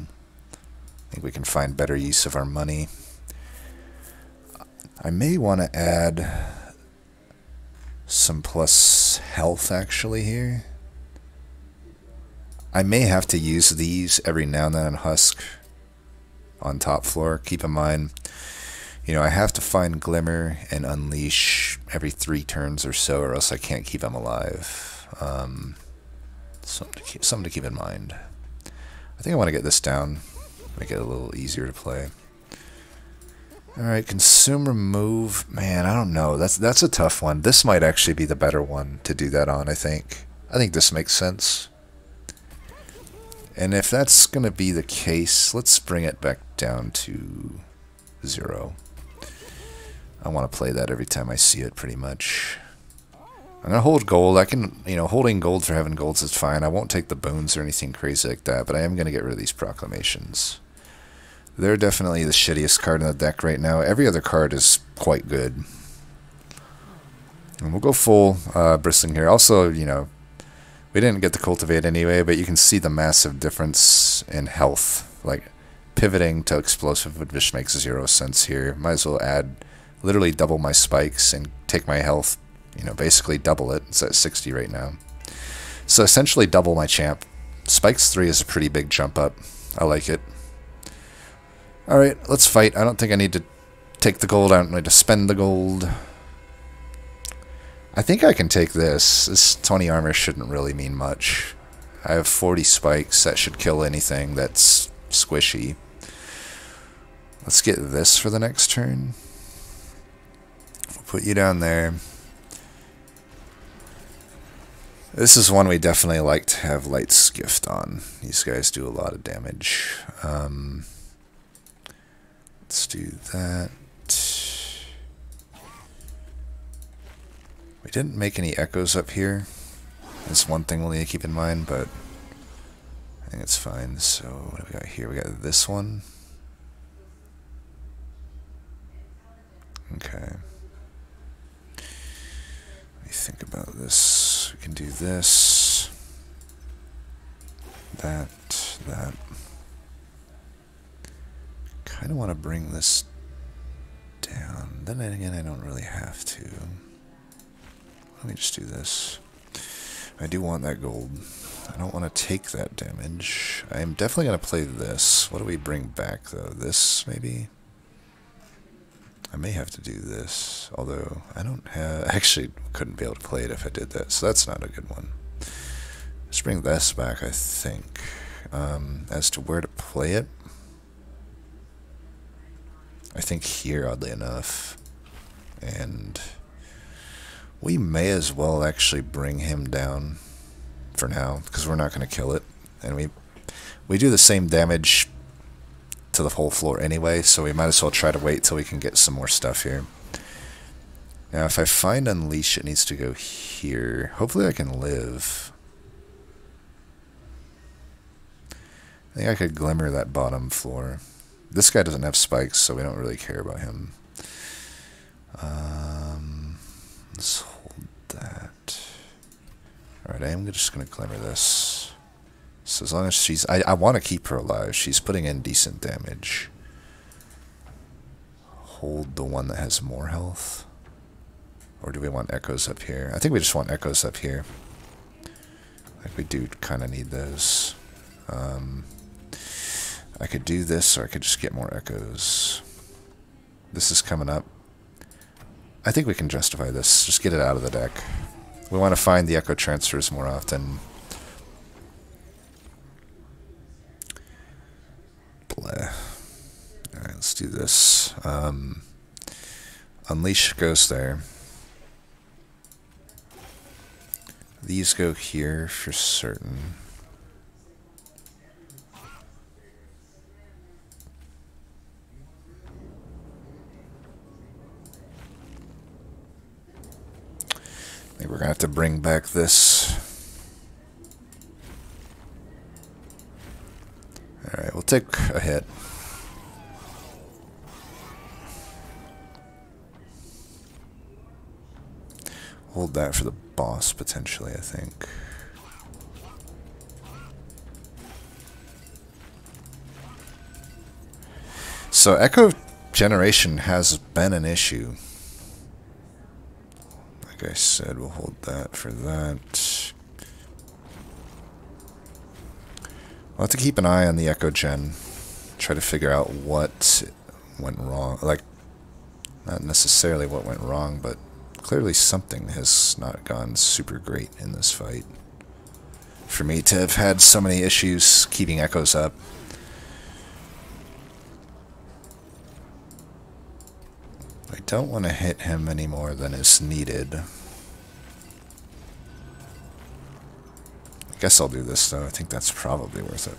Speaker 1: I think we can find better use of our money. I may want to add some plus health actually here. I may have to use these every now and then on Husk on top floor. Keep in mind, you know, I have to find Glimmer and Unleash every 3 turns or so, or else I can't keep them alive. Something to keep in mind. I think I want to get this down, make it a little easier to play. Alright, Consume Remove. Man, I don't know. That's a tough one. This might actually be the better one to do that on, I think. I think this makes sense. And if that's going to be the case, let's bring it back down to 0. I want to play that every time I see it, pretty much. I'm going to hold gold. I can, you know, holding gold for having golds is fine. I won't take the boons or anything crazy like that, but I am going to get rid of these proclamations. They're definitely the shittiest card in the deck right now. Every other card is quite good. And we'll go full Bristling here. Also, you know, we didn't get to Cultivate anyway, but you can see the massive difference in health. Like, pivoting to explosive would just make 0 sense here. Might as well add literally double my spikes and take my health, you know, basically double it. It's at 60 right now. So essentially double my champ. Spikes 3 is a pretty big jump up. I like it. Alright, let's fight. I don't think I need to take the gold. I don't need to spend the gold. I think I can take this. This 20 armor shouldn't really mean much. I have 40 spikes. That should kill anything that's squishy. Let's get this for the next turn. We'll put you down there. This is one we definitely like to have Light's Gift on. These guys do a lot of damage. Let's do that. We didn't make any echoes up here. That's one thing we'll need to keep in mind, but I think it's fine. So what do we got here? We got this one. Okay. Let me think about this. We can do this. That. Kind of want to bring this down. Then again, I don't really have to. Let me just do this. I do want that gold. I don't want to take that damage. I am definitely going to play this. What do we bring back, though? This, maybe? I may have to do this. Although, I don't have... I actually couldn't be able to play it if I did that, so that's not a good one. Let's bring this back, I think. As to where to play it, I think here, oddly enough. And... we may as well actually bring him down for now, because we're not going to kill it. And we do the same damage to the whole floor anyway, so we might as well try to wait till we can get some more stuff here. Now, if I find Unleash, it needs to go here. Hopefully I can live. I think I could glimmer that bottom floor. This guy doesn't have spikes, so we don't really care about him. Let's hold that. Alright, I am just going to glimmer this. So as long as she's... I want to keep her alive. She's putting in decent damage. Hold the one that has more health. Or do we want echoes up here? I think we just want echoes up here. Like we do kind of need those. I could do this, or I could just get more echoes. This is coming up. I think we can justify this. Just get it out of the deck. We want to find the echo transfers more often. Bleh. Alright, let's do this. Unleash goes there. These go here for certain. I think we're going to have to bring back this. Alright, we'll take a hit. Hold that for the boss, potentially, I think. So, echo generation has been an issue. Like I said, we'll hold that for that. We'll have to keep an eye on the echo gen. Try to figure out what went wrong. Like, not necessarily what went wrong, but clearly something has not gone super great in this fight. For me to have had so many issues keeping echoes up. I don't want to hit him any more than is needed. I guess I'll do this though. I think that's probably worth it.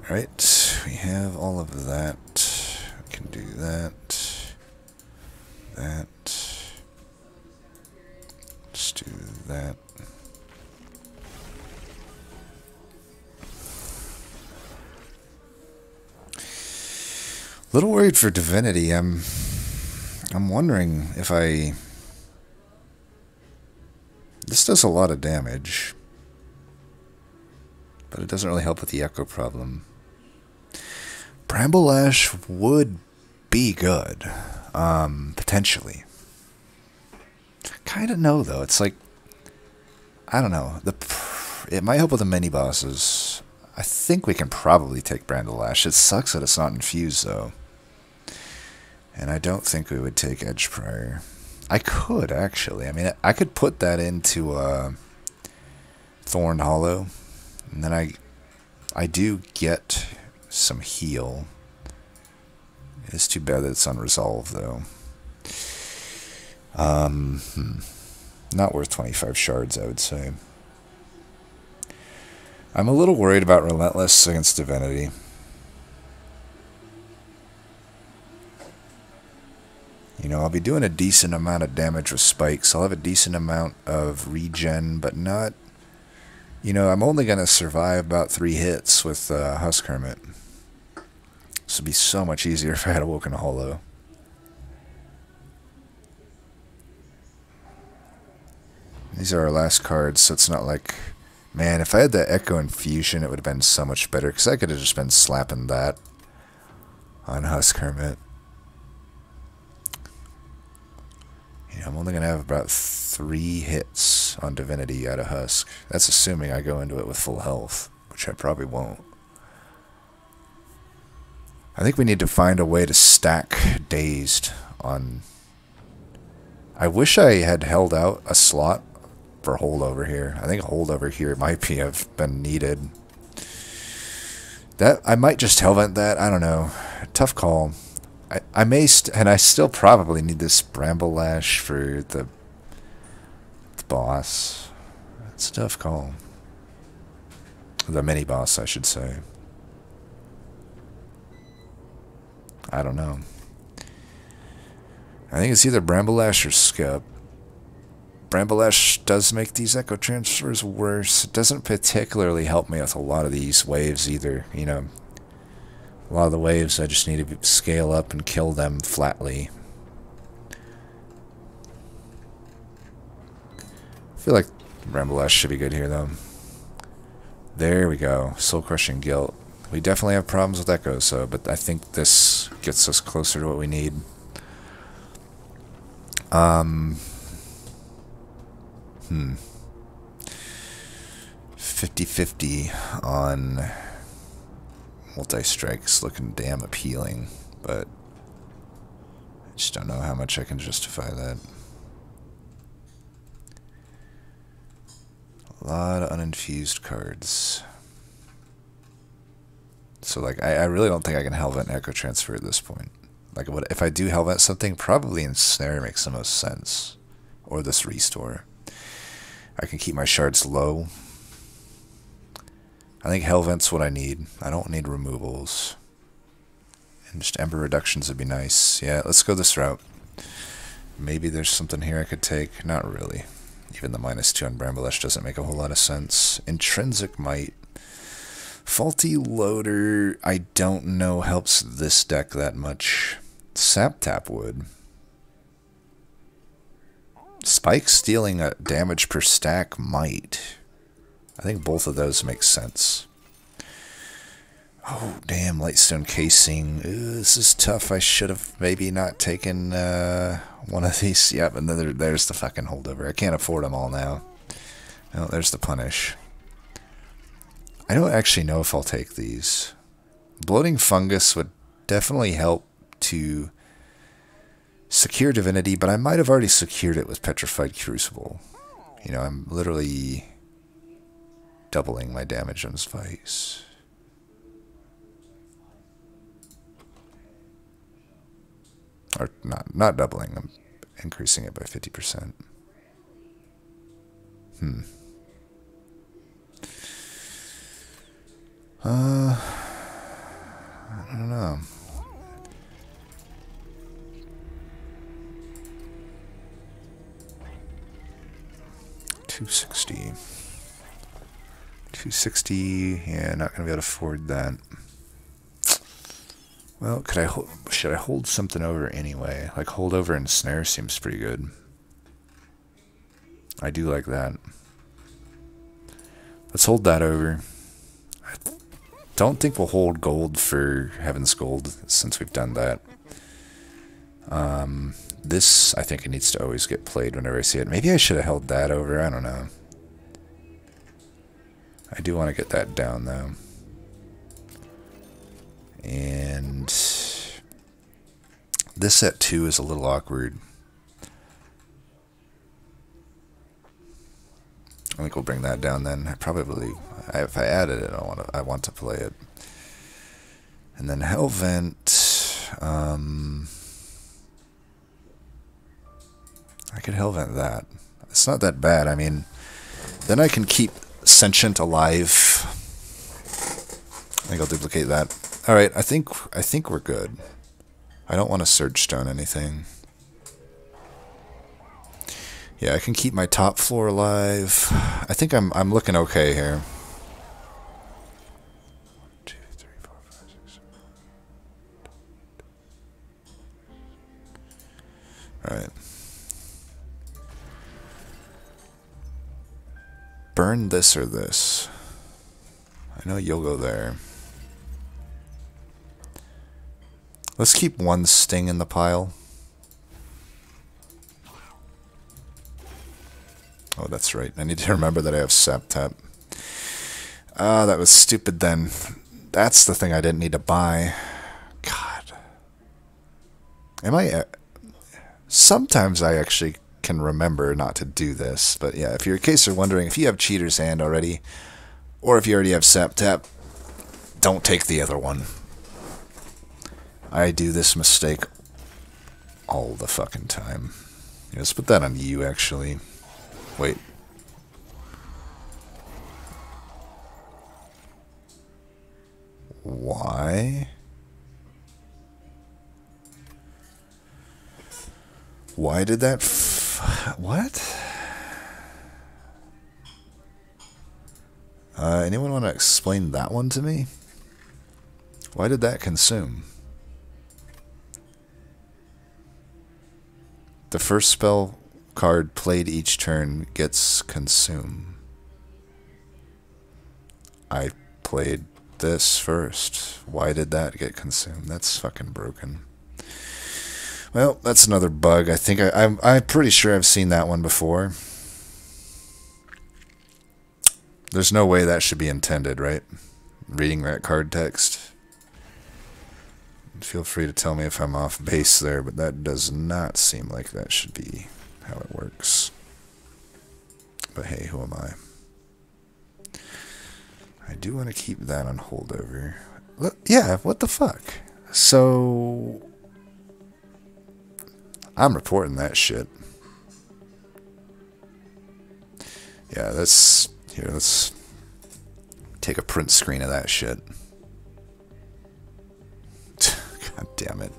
Speaker 1: Alright, we have all of that. We can do that. That. Let's do that. A little worried for Divinity. I'm wondering if I... This does a lot of damage, but it doesn't really help with the echo problem. Bramble Ash would be good. Potentially. Kind of no, though. It's like, I don't know. It might help with the mini bosses. I think we can probably take Bramble Ash. It sucks that it's not infused, though. And I don't think we would take Edge Prior. I could, actually. I mean, I could put that into Thorned Hollow. And then I do get some heal. It's too bad that it's unresolved, though. Not worth 25 shards, I would say. I'm a little worried about Relentless against Divinity. You know, I'll be doing a decent amount of damage with spikes. I'll have a decent amount of regen, but not... You know, I'm only going to survive about 3 hits with Husk Hermit. This would be so much easier if I had Awoken Hollow. These are our last cards, so it's not like... Man, if I had the Echo Infusion, it would have been so much better, because I could have just been slapping that on Husk Hermit. You know, I'm only going to have about 3 hits on Divinity out of Husk. That's assuming I go into it with full health, which I probably won't. I think we need to find a way to stack Dazed on... I wish I had held out a slot for holdover here. I think a holdover here might have been needed. That I might just hellvent that. I don't know. Tough call. I may and I still probably need this Bramble Lash for the boss. It's a tough call. The mini boss, I should say. I don't know. I think it's either Bramble Lash or Skip. Bramble Ash does make these echo transfers worse. It doesn't particularly help me with a lot of these waves either. You know, a lot of the waves I just need to scale up and kill them flatly. I feel like Bramble Ash should be good here though. There we go. Soul Crushing Guilt. We definitely have problems with echoes, so, but I think this gets us closer to what we need. 50-50 on multi-strikes, looking damn appealing, but I just don't know how much I can justify that. A lot of uninfused cards. So, like, I really don't think I can Hellvent Echo Transfer at this point. Like, what if I do Hellvent something? Probably Ensnare makes the most sense. Or this Restore. I can keep my shards low. I think Hellvent's what I need. I don't need removals. And just Ember Reductions would be nice. Yeah, let's go this route. Maybe there's something here I could take. Not really. Even the -2 on Bramble-Ash doesn't make a whole lot of sense. Intrinsic might. Faulty Loader, I don't know, helps this deck that much. Sap Tap would. Spike stealing a damage per stack might. I think both of those make sense. Oh, damn, Lightstone Casing. Ooh, this is tough. I should have maybe not taken one of these. Yep, and then there's the fucking holdover. I can't afford them all now. Oh, there's the Punish. I don't actually know if I'll take these. Bloating Fungus would definitely help to secure Divinity, but I might have already secured it with Petrified Crucible. You know, I'm literally doubling my damage on this Vice. Or not doubling, I'm increasing it by 50%. I don't know. $260. Yeah, not gonna be able to afford that. Well, should I hold something over anyway? Like holdover and snare seems pretty good. I do like that. Let's hold that over. don't think we'll hold gold for Heaven's Gold since we've done that. This, I think it needs to always get played whenever I see it. Maybe I should have held that over. I don't know. I do want to get that down, though. And this at 2 is a little awkward. I think we'll bring that down then. If I added it, I want to play it. And then Hellvent. I could Hellvent that. It's not that bad. I mean, then I can keep Sentient alive. I think I'll duplicate that. All right, I think we're good. I don't want to Surge Stone anything. Yeah, I can keep my top floor alive. I think I'm looking okay here. 1, 2, 3, 4, 5, 6, 7. All right. Burn this or this. I know you'll go there. Let's keep 1 sting in the pile. Oh, that's right. I need to remember that I have Sap Tap. Ah, that was stupid then. That's the thing I didn't need to buy. God. Am I... Sometimes I actually can remember not to do this. But yeah, if you're in case you're wondering, if you have Cheater's Hand already, or if you already have Sap Tap, don't take the other one. I do this mistake all the fucking time. Yeah, let's put that on you, actually. Wait. Why? Why did that what? Anyone want to explain that one to me? Why did that consume? The first spell card played each turn gets consumed. I played this first. Why did that get consumed? That's fucking broken. Well, that's another bug. I think I'm pretty sure I've seen that one before. There's no way that should be intended, right? Reading that card text. Feel free to tell me if I'm off base there, but that does not seem like that should be how it works. But hey, who am I? I do want to keep that on holdover. Yeah, what the fuck? So I'm reporting that shit. Yeah, let's take a print screen of that shit. God damn it.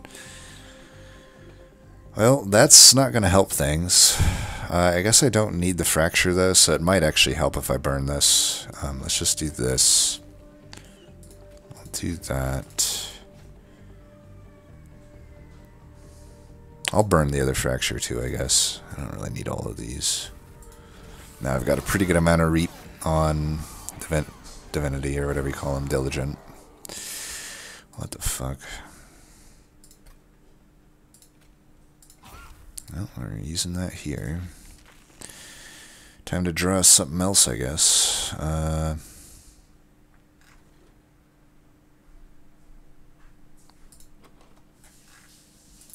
Speaker 1: Well, that's not going to help things. I guess I don't need the fracture, though, so it might actually help if I burn this. Let's just do this. I'll do that. I'll burn the other fracture, too, I guess. I don't really need all of these. Now I've got a pretty good amount of reap on Divinity, or whatever you call him, Diligent. What the fuck? Well, we're using that here. Time to draw something else, I guess. I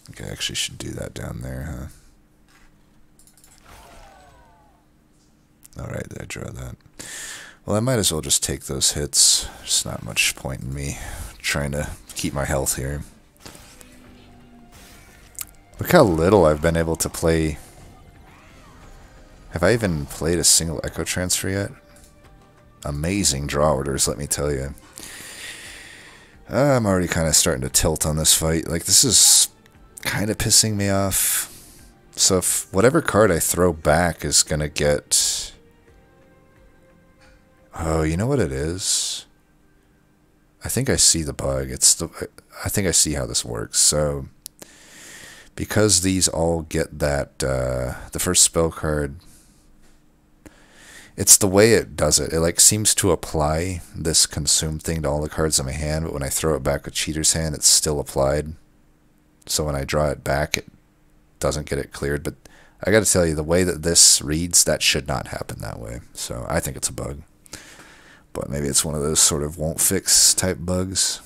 Speaker 1: think I actually should do that down there, huh? Alright, I draw that. Well, I might as well just take those hits. There's not much point in me trying to keep my health here. Look how little I've been able to play. Have I even played a single Echo Transfer yet? Amazing draw orders, let me tell you. I'm already kind of starting to tilt on this fight. Like, this is kind of pissing me off. So if whatever card I throw back is going to get... Oh, you know what it is? I think I see the bug. I think I see how this works. So... because these all get that, the first spell card, It's the way it does it. It like seems to apply this consume thing to all the cards in my hand, but when I throw it back with Cheater's hand, it's still applied. So when I draw it back, it doesn't get it cleared. But I got to tell you, the way that this reads, that should not happen that way. So I think it's a bug. But maybe it's one of those sort of won't fix type bugs.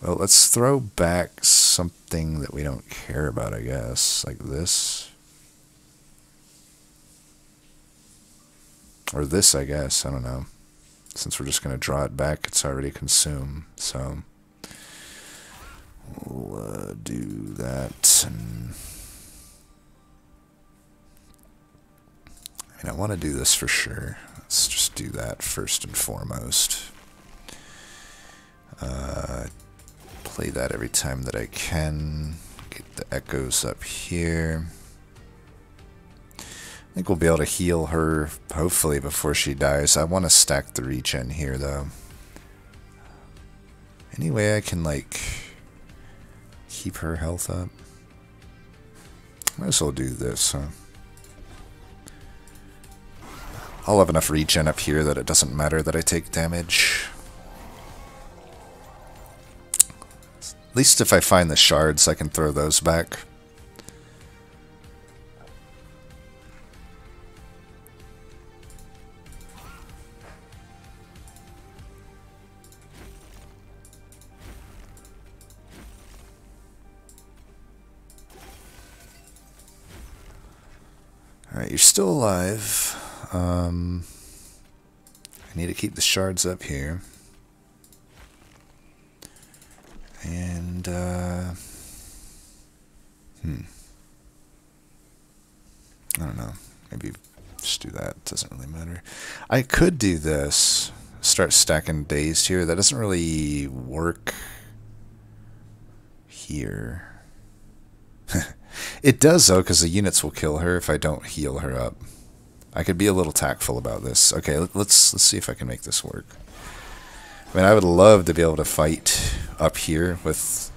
Speaker 1: Well, let's throw back something that we don't care about, I guess. Like this. Or this, I guess. I don't know. Since we're just going to draw it back, it's already consumed. So we'll do that. And I mean, I want to do this for sure. Let's just do that first and foremost. Play that every time that I can. Get the echoes up here. I think we'll be able to heal her, hopefully, before she dies. I want to stack the regen here, though. Any way I can, like, keep her health up? Might as well do this, huh? I'll have enough regen up here that it doesn't matter that I take damage. At least if I find the shards, I can throw those back. Alright, you're still alive. I need to keep the shards up here. And, I don't know. Maybe just do that. Doesn't really matter. I could do this. Start stacking dazed here. That doesn't really work here. It does, though, because the units will kill her if I don't heal her up. I could be a little tactful about this. Okay, let's see if I can make this work. I mean, I would love to be able to fight up here with,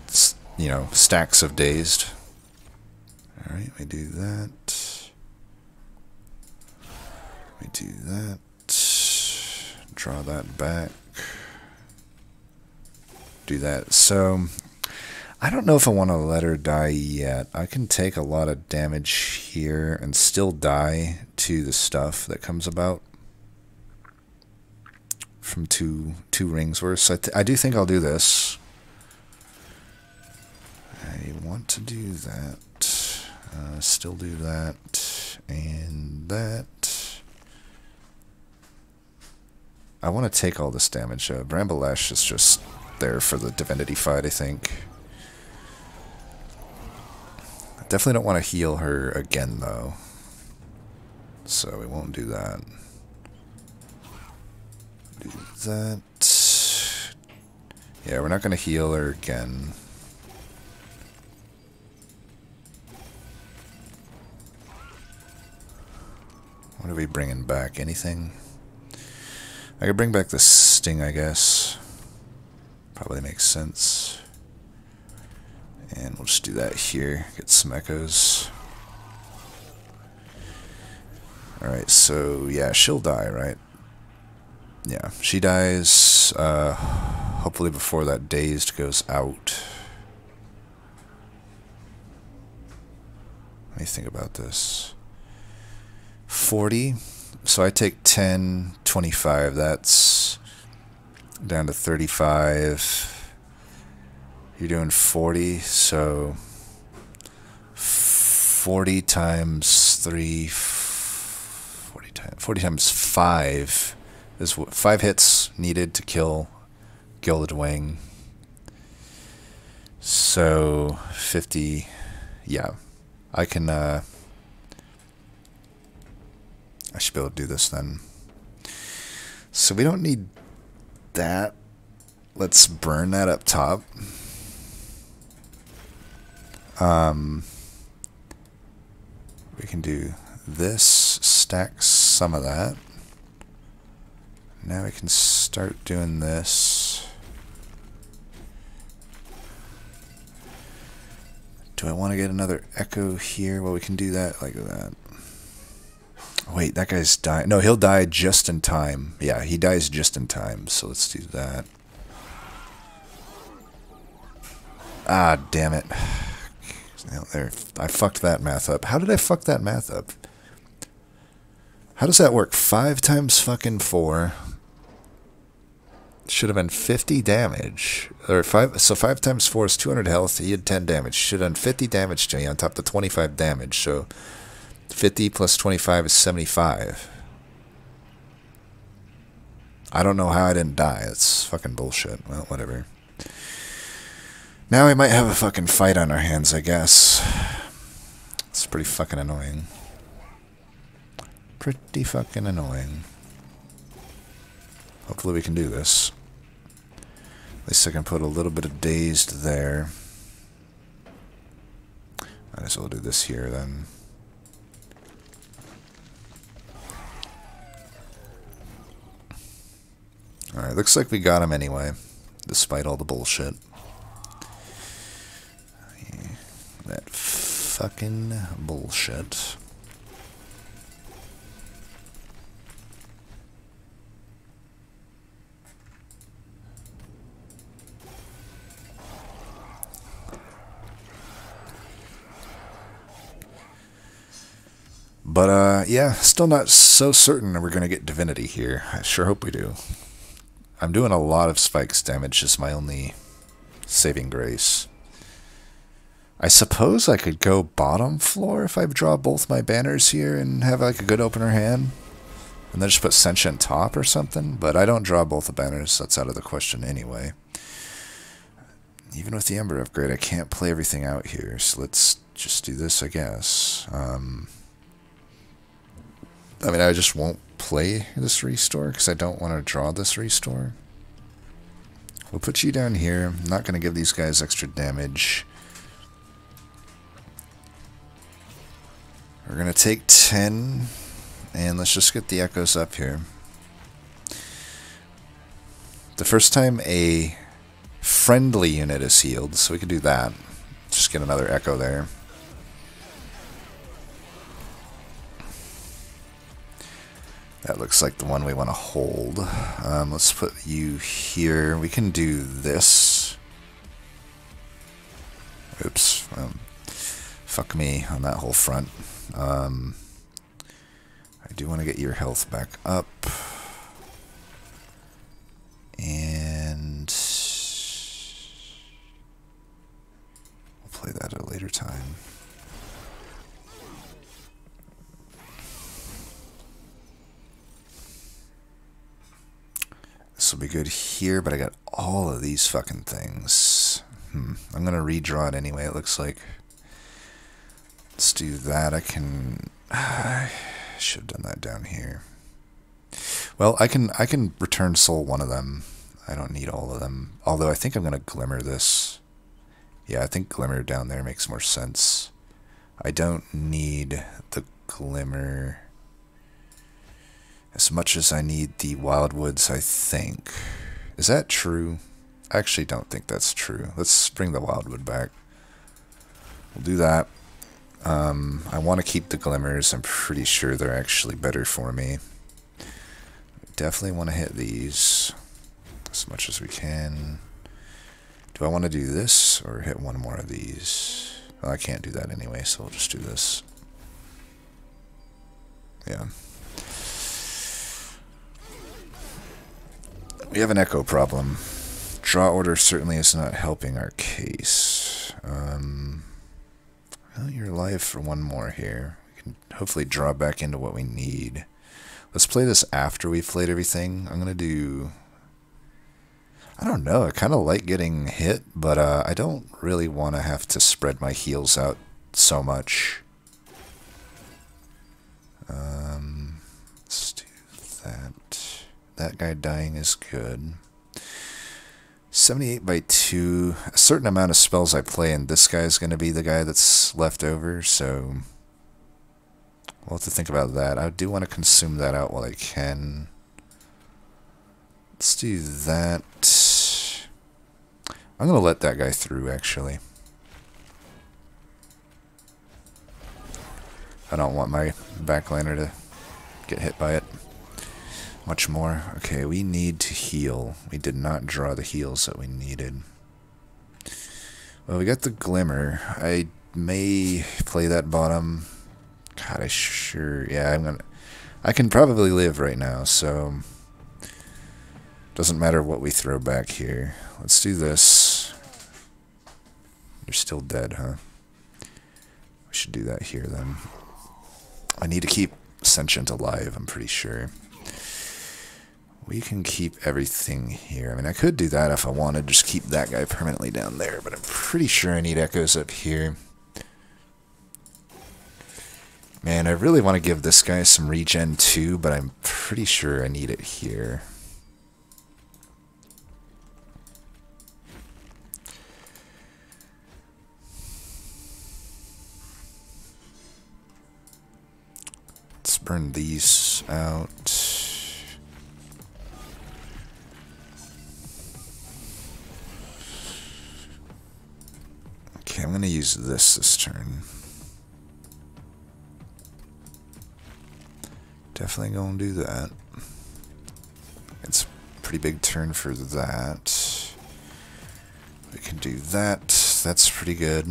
Speaker 1: you know, stacks of dazed. Alright, we do that. We do that. Draw that back. Do that. So, I don't know if I want to let her die yet. I can take a lot of damage here and still die to the stuff that comes about from two rings worth. So I do think I'll do this. I want to do that. Still do that. And that. I want to take all this damage. Bramble Lash is just there for the divinity fight, I think. I definitely don't want to heal her again, though. So we won't do that. Do that. Yeah, we're not going to heal her again. What are we bringing back? Anything? I could bring back the sting, I guess. Probably makes sense. And we'll just do that here. Get some echoes. Alright, so yeah, she'll die, right? Yeah, she dies, hopefully before that dazed goes out. Let me think about this. 40, so I take 10, 25, that's down to 35. You're doing 40, so 40 times 3, 40 times 5 is 5 hits needed to kill Gilded Wing. So 50, yeah, I can, I should be able to do this then. So we don't need that. Let's burn that up top. We can do this, stack some of that. Now we can start doing this. Do I want to get another echo here? Well, we can do that like that. Wait, that guy's dying. No, he'll die just in time. Yeah, he dies just in time, so let's do that. Ah, damn it. There, I fucked that math up. How did I fuck that math up? How does that work? 5 times fucking 4 should have been 50 damage. Or 5, so 5 times 4 is 200 health. He had 10 damage. Should have done 50 damage to me on top of the 25 damage. So 50 plus 25 is 75. I don't know how I didn't die. It's fucking bullshit. Well, whatever. Now we might have a fucking fight on our hands, I guess. It's pretty fucking annoying. Pretty fucking annoying. Hopefully we can do this. At least I can put a little bit of dazed there. Might as well do this here then. Alright, looks like we got him anyway, despite all the bullshit. That fucking bullshit. But, yeah, still not so certain we're going to get Divinity here. I sure hope we do. I'm doing a lot of spikes damage, is my only saving grace. I suppose I could go bottom floor if I draw both my banners here and have like a good opener hand. And then just put Sentient top or something. But I don't draw both the banners, that's out of the question anyway. Even with the Ember upgrade, I can't play everything out here. So let's just do this, I guess. I mean, I just won't play this restore because I don't want to draw this restore. We'll put you down here. I'm not going to give these guys extra damage. We're going to take 10, and let's just get the echoes up here. The first time a friendly unit is healed, so we can do that. Just get another echo there. That looks like the one we want to hold. Let's put you here. We can do this. Oops. Fuck me on that whole front. I do want to get your health back up. And we'll play that at a later time. This will be good here, but I got all of these fucking things. I'm going to redraw it anyway, it looks like. Let's do that. I should have done that down here. Well, I can return soul one of them. I don't need all of them. Although I think I'm going to glimmer this. Yeah, I think glimmer down there makes more sense. I don't need the glimmer as much as I need the wildwoods, I think. Is that true? I actually don't think that's true. Let's bring the wildwood back. We'll do that. I want to keep the glimmers. I'm pretty sure they're actually better for me. Definitely want to hit these as much as we can. Do I want to do this or hit one more of these? Well, I can't do that anyway, so we'll just do this. Yeah. We have an echo problem. Draw order certainly is not helping our case. Well, you're alive for one more here. We can hopefully draw back into what we need. Let's play this after we've played everything. I'm going to do... I don't know. I kind of like getting hit, but I don't really want to have to spread my heals out so much. Let's do that. That guy dying is good. 78 by 2. A certain amount of spells I play, and this guy is going to be the guy that's left over, so we'll have to think about that. I do want to consume that out while I can. Let's do that. I'm going to let that guy through, actually. I don't want my backliner to get hit by it much more. Okay, we need to heal. We did not draw the heals that we needed. Well, we got the Glimmer. I may play that bottom. God, yeah, I can probably live right now, so doesn't matter what we throw back here. Let's do this. You're still dead, huh? We should do that here then. I need to keep Sentient alive, I'm pretty sure. We can keep everything here. I mean, I could do that if I wanted, just keep that guy permanently down there, but I'm pretty sure I need echoes up here. Man, I really want to give this guy some regen too, but I'm pretty sure I need it here. Let's burn these out. Okay, I'm going to use this turn. Definitely going to do that. It's a pretty big turn for that. We can do that. That's pretty good.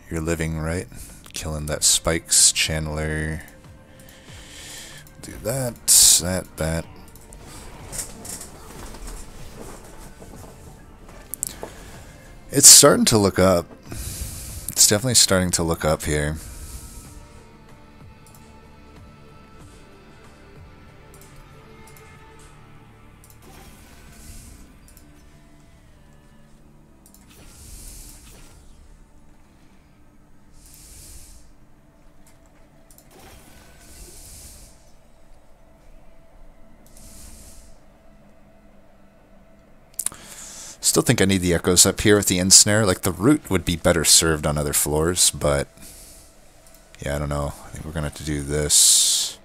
Speaker 1: You're living, right? Killing that Spikes Channeler. Do that, that. It's starting to look up. It's definitely starting to look up here. Still think I need the echoes up here with the ensnare. Like, the root would be better served on other floors, but yeah, I don't know. I think we're gonna have to do this.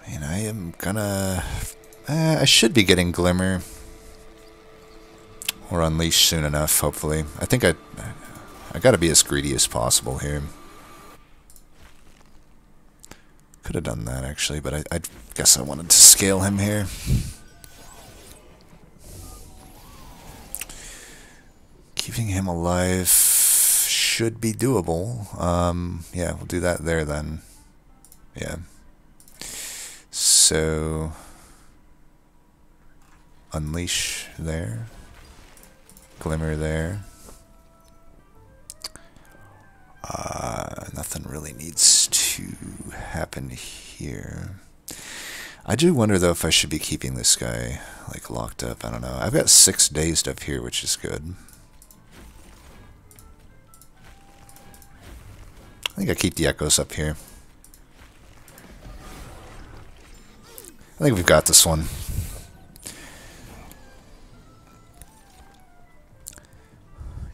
Speaker 1: And I am gonna... I should be getting Glimmer or Unleash soon enough, hopefully. I think I gotta be as greedy as possible here. Could have done that, actually, but I guess I wanted to scale him here. Keeping him alive should be doable. Yeah, we'll do that there then. Yeah. So, Unleash there. Glimmer there. Nothing really needs to happen here. I do wonder, though, if I should be keeping this guy, like, locked up. I don't know. I've got 6 dazed up here, which is good. I think I keep the echoes up here. I think we've got this one.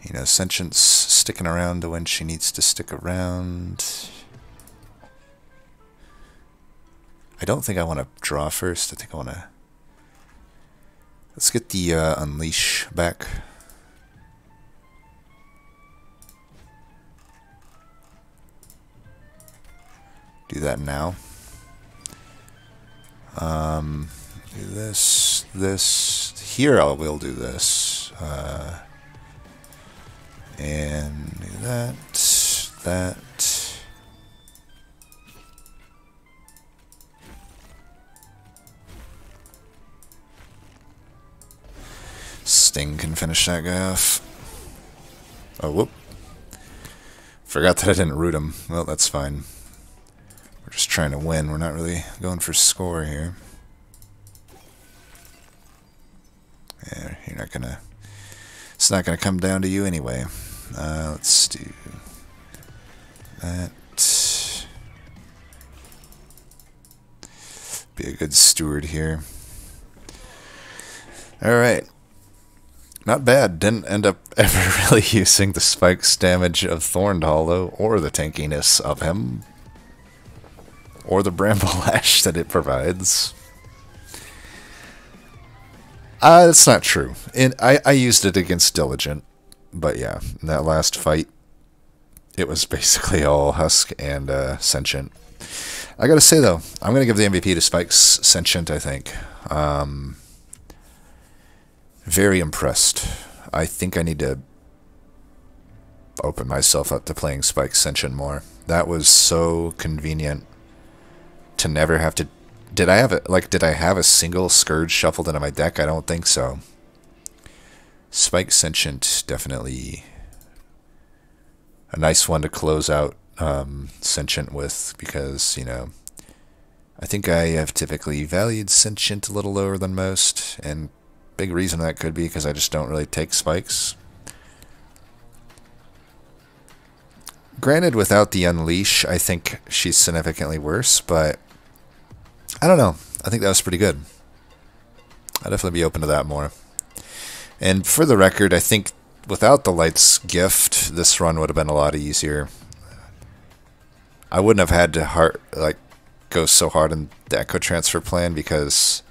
Speaker 1: You know, Sentient's sticking around to when she needs to stick around. I don't think I want to draw first. I think I want to... Let's get the Unleash back. Do that now. Do this. Here I will do this. And do that. Sting can finish that guy off. Oh, whoop. Forgot that I didn't root him. Well, that's fine. We're just trying to win. We're not really going for score here. Yeah, you're not gonna... It's not gonna come down to you anyway. Let's do that. Be a good steward here. Alright. Not bad. Didn't end up ever really using the Spikes damage of Thorned Hollow, or the tankiness of him, or the Bramble Lash that it provides. That's not true. I used it against Diligent, but yeah, in that last fight, it was basically all Husk and Sentient. I gotta say though, I'm gonna give the MVP to Spike's Sentient. I think. Very impressed. I think I need to open myself up to playing Spike's Sentient more. That was so convenient to never have to. Did I have it? Like, did I have a single Scourge shuffled into my deck? I don't think so. Spike Sentient, definitely a nice one to close out Sentient with, because, you know, I think I have typically valued Sentient a little lower than most, and big reason that could be because I just don't really take spikes. Granted, without the Unleash, I think she's significantly worse, but I don't know. I think that was pretty good. I'd definitely be open to that more. And for the record, I think without the Lights gift, this run would have been a lot easier. I wouldn't have had to go so hard in the Echo Transfer plan because,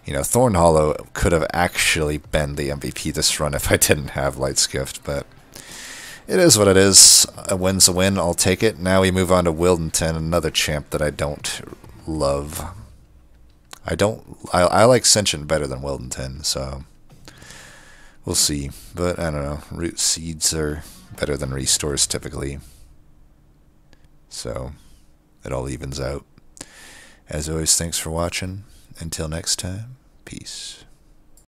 Speaker 1: you know, Thorn Hollow could have actually been the MVP this run if I didn't have Lights gift, but it is what it is. A win's a win. I'll take it. Now we move on to Wildenton, another champ that I don't love. I like Sentient better than Wildenton, so we'll see. But I don't know. Root Seeds are better than Restores typically. So it all evens out. As always, thanks for watching. Until next time, peace.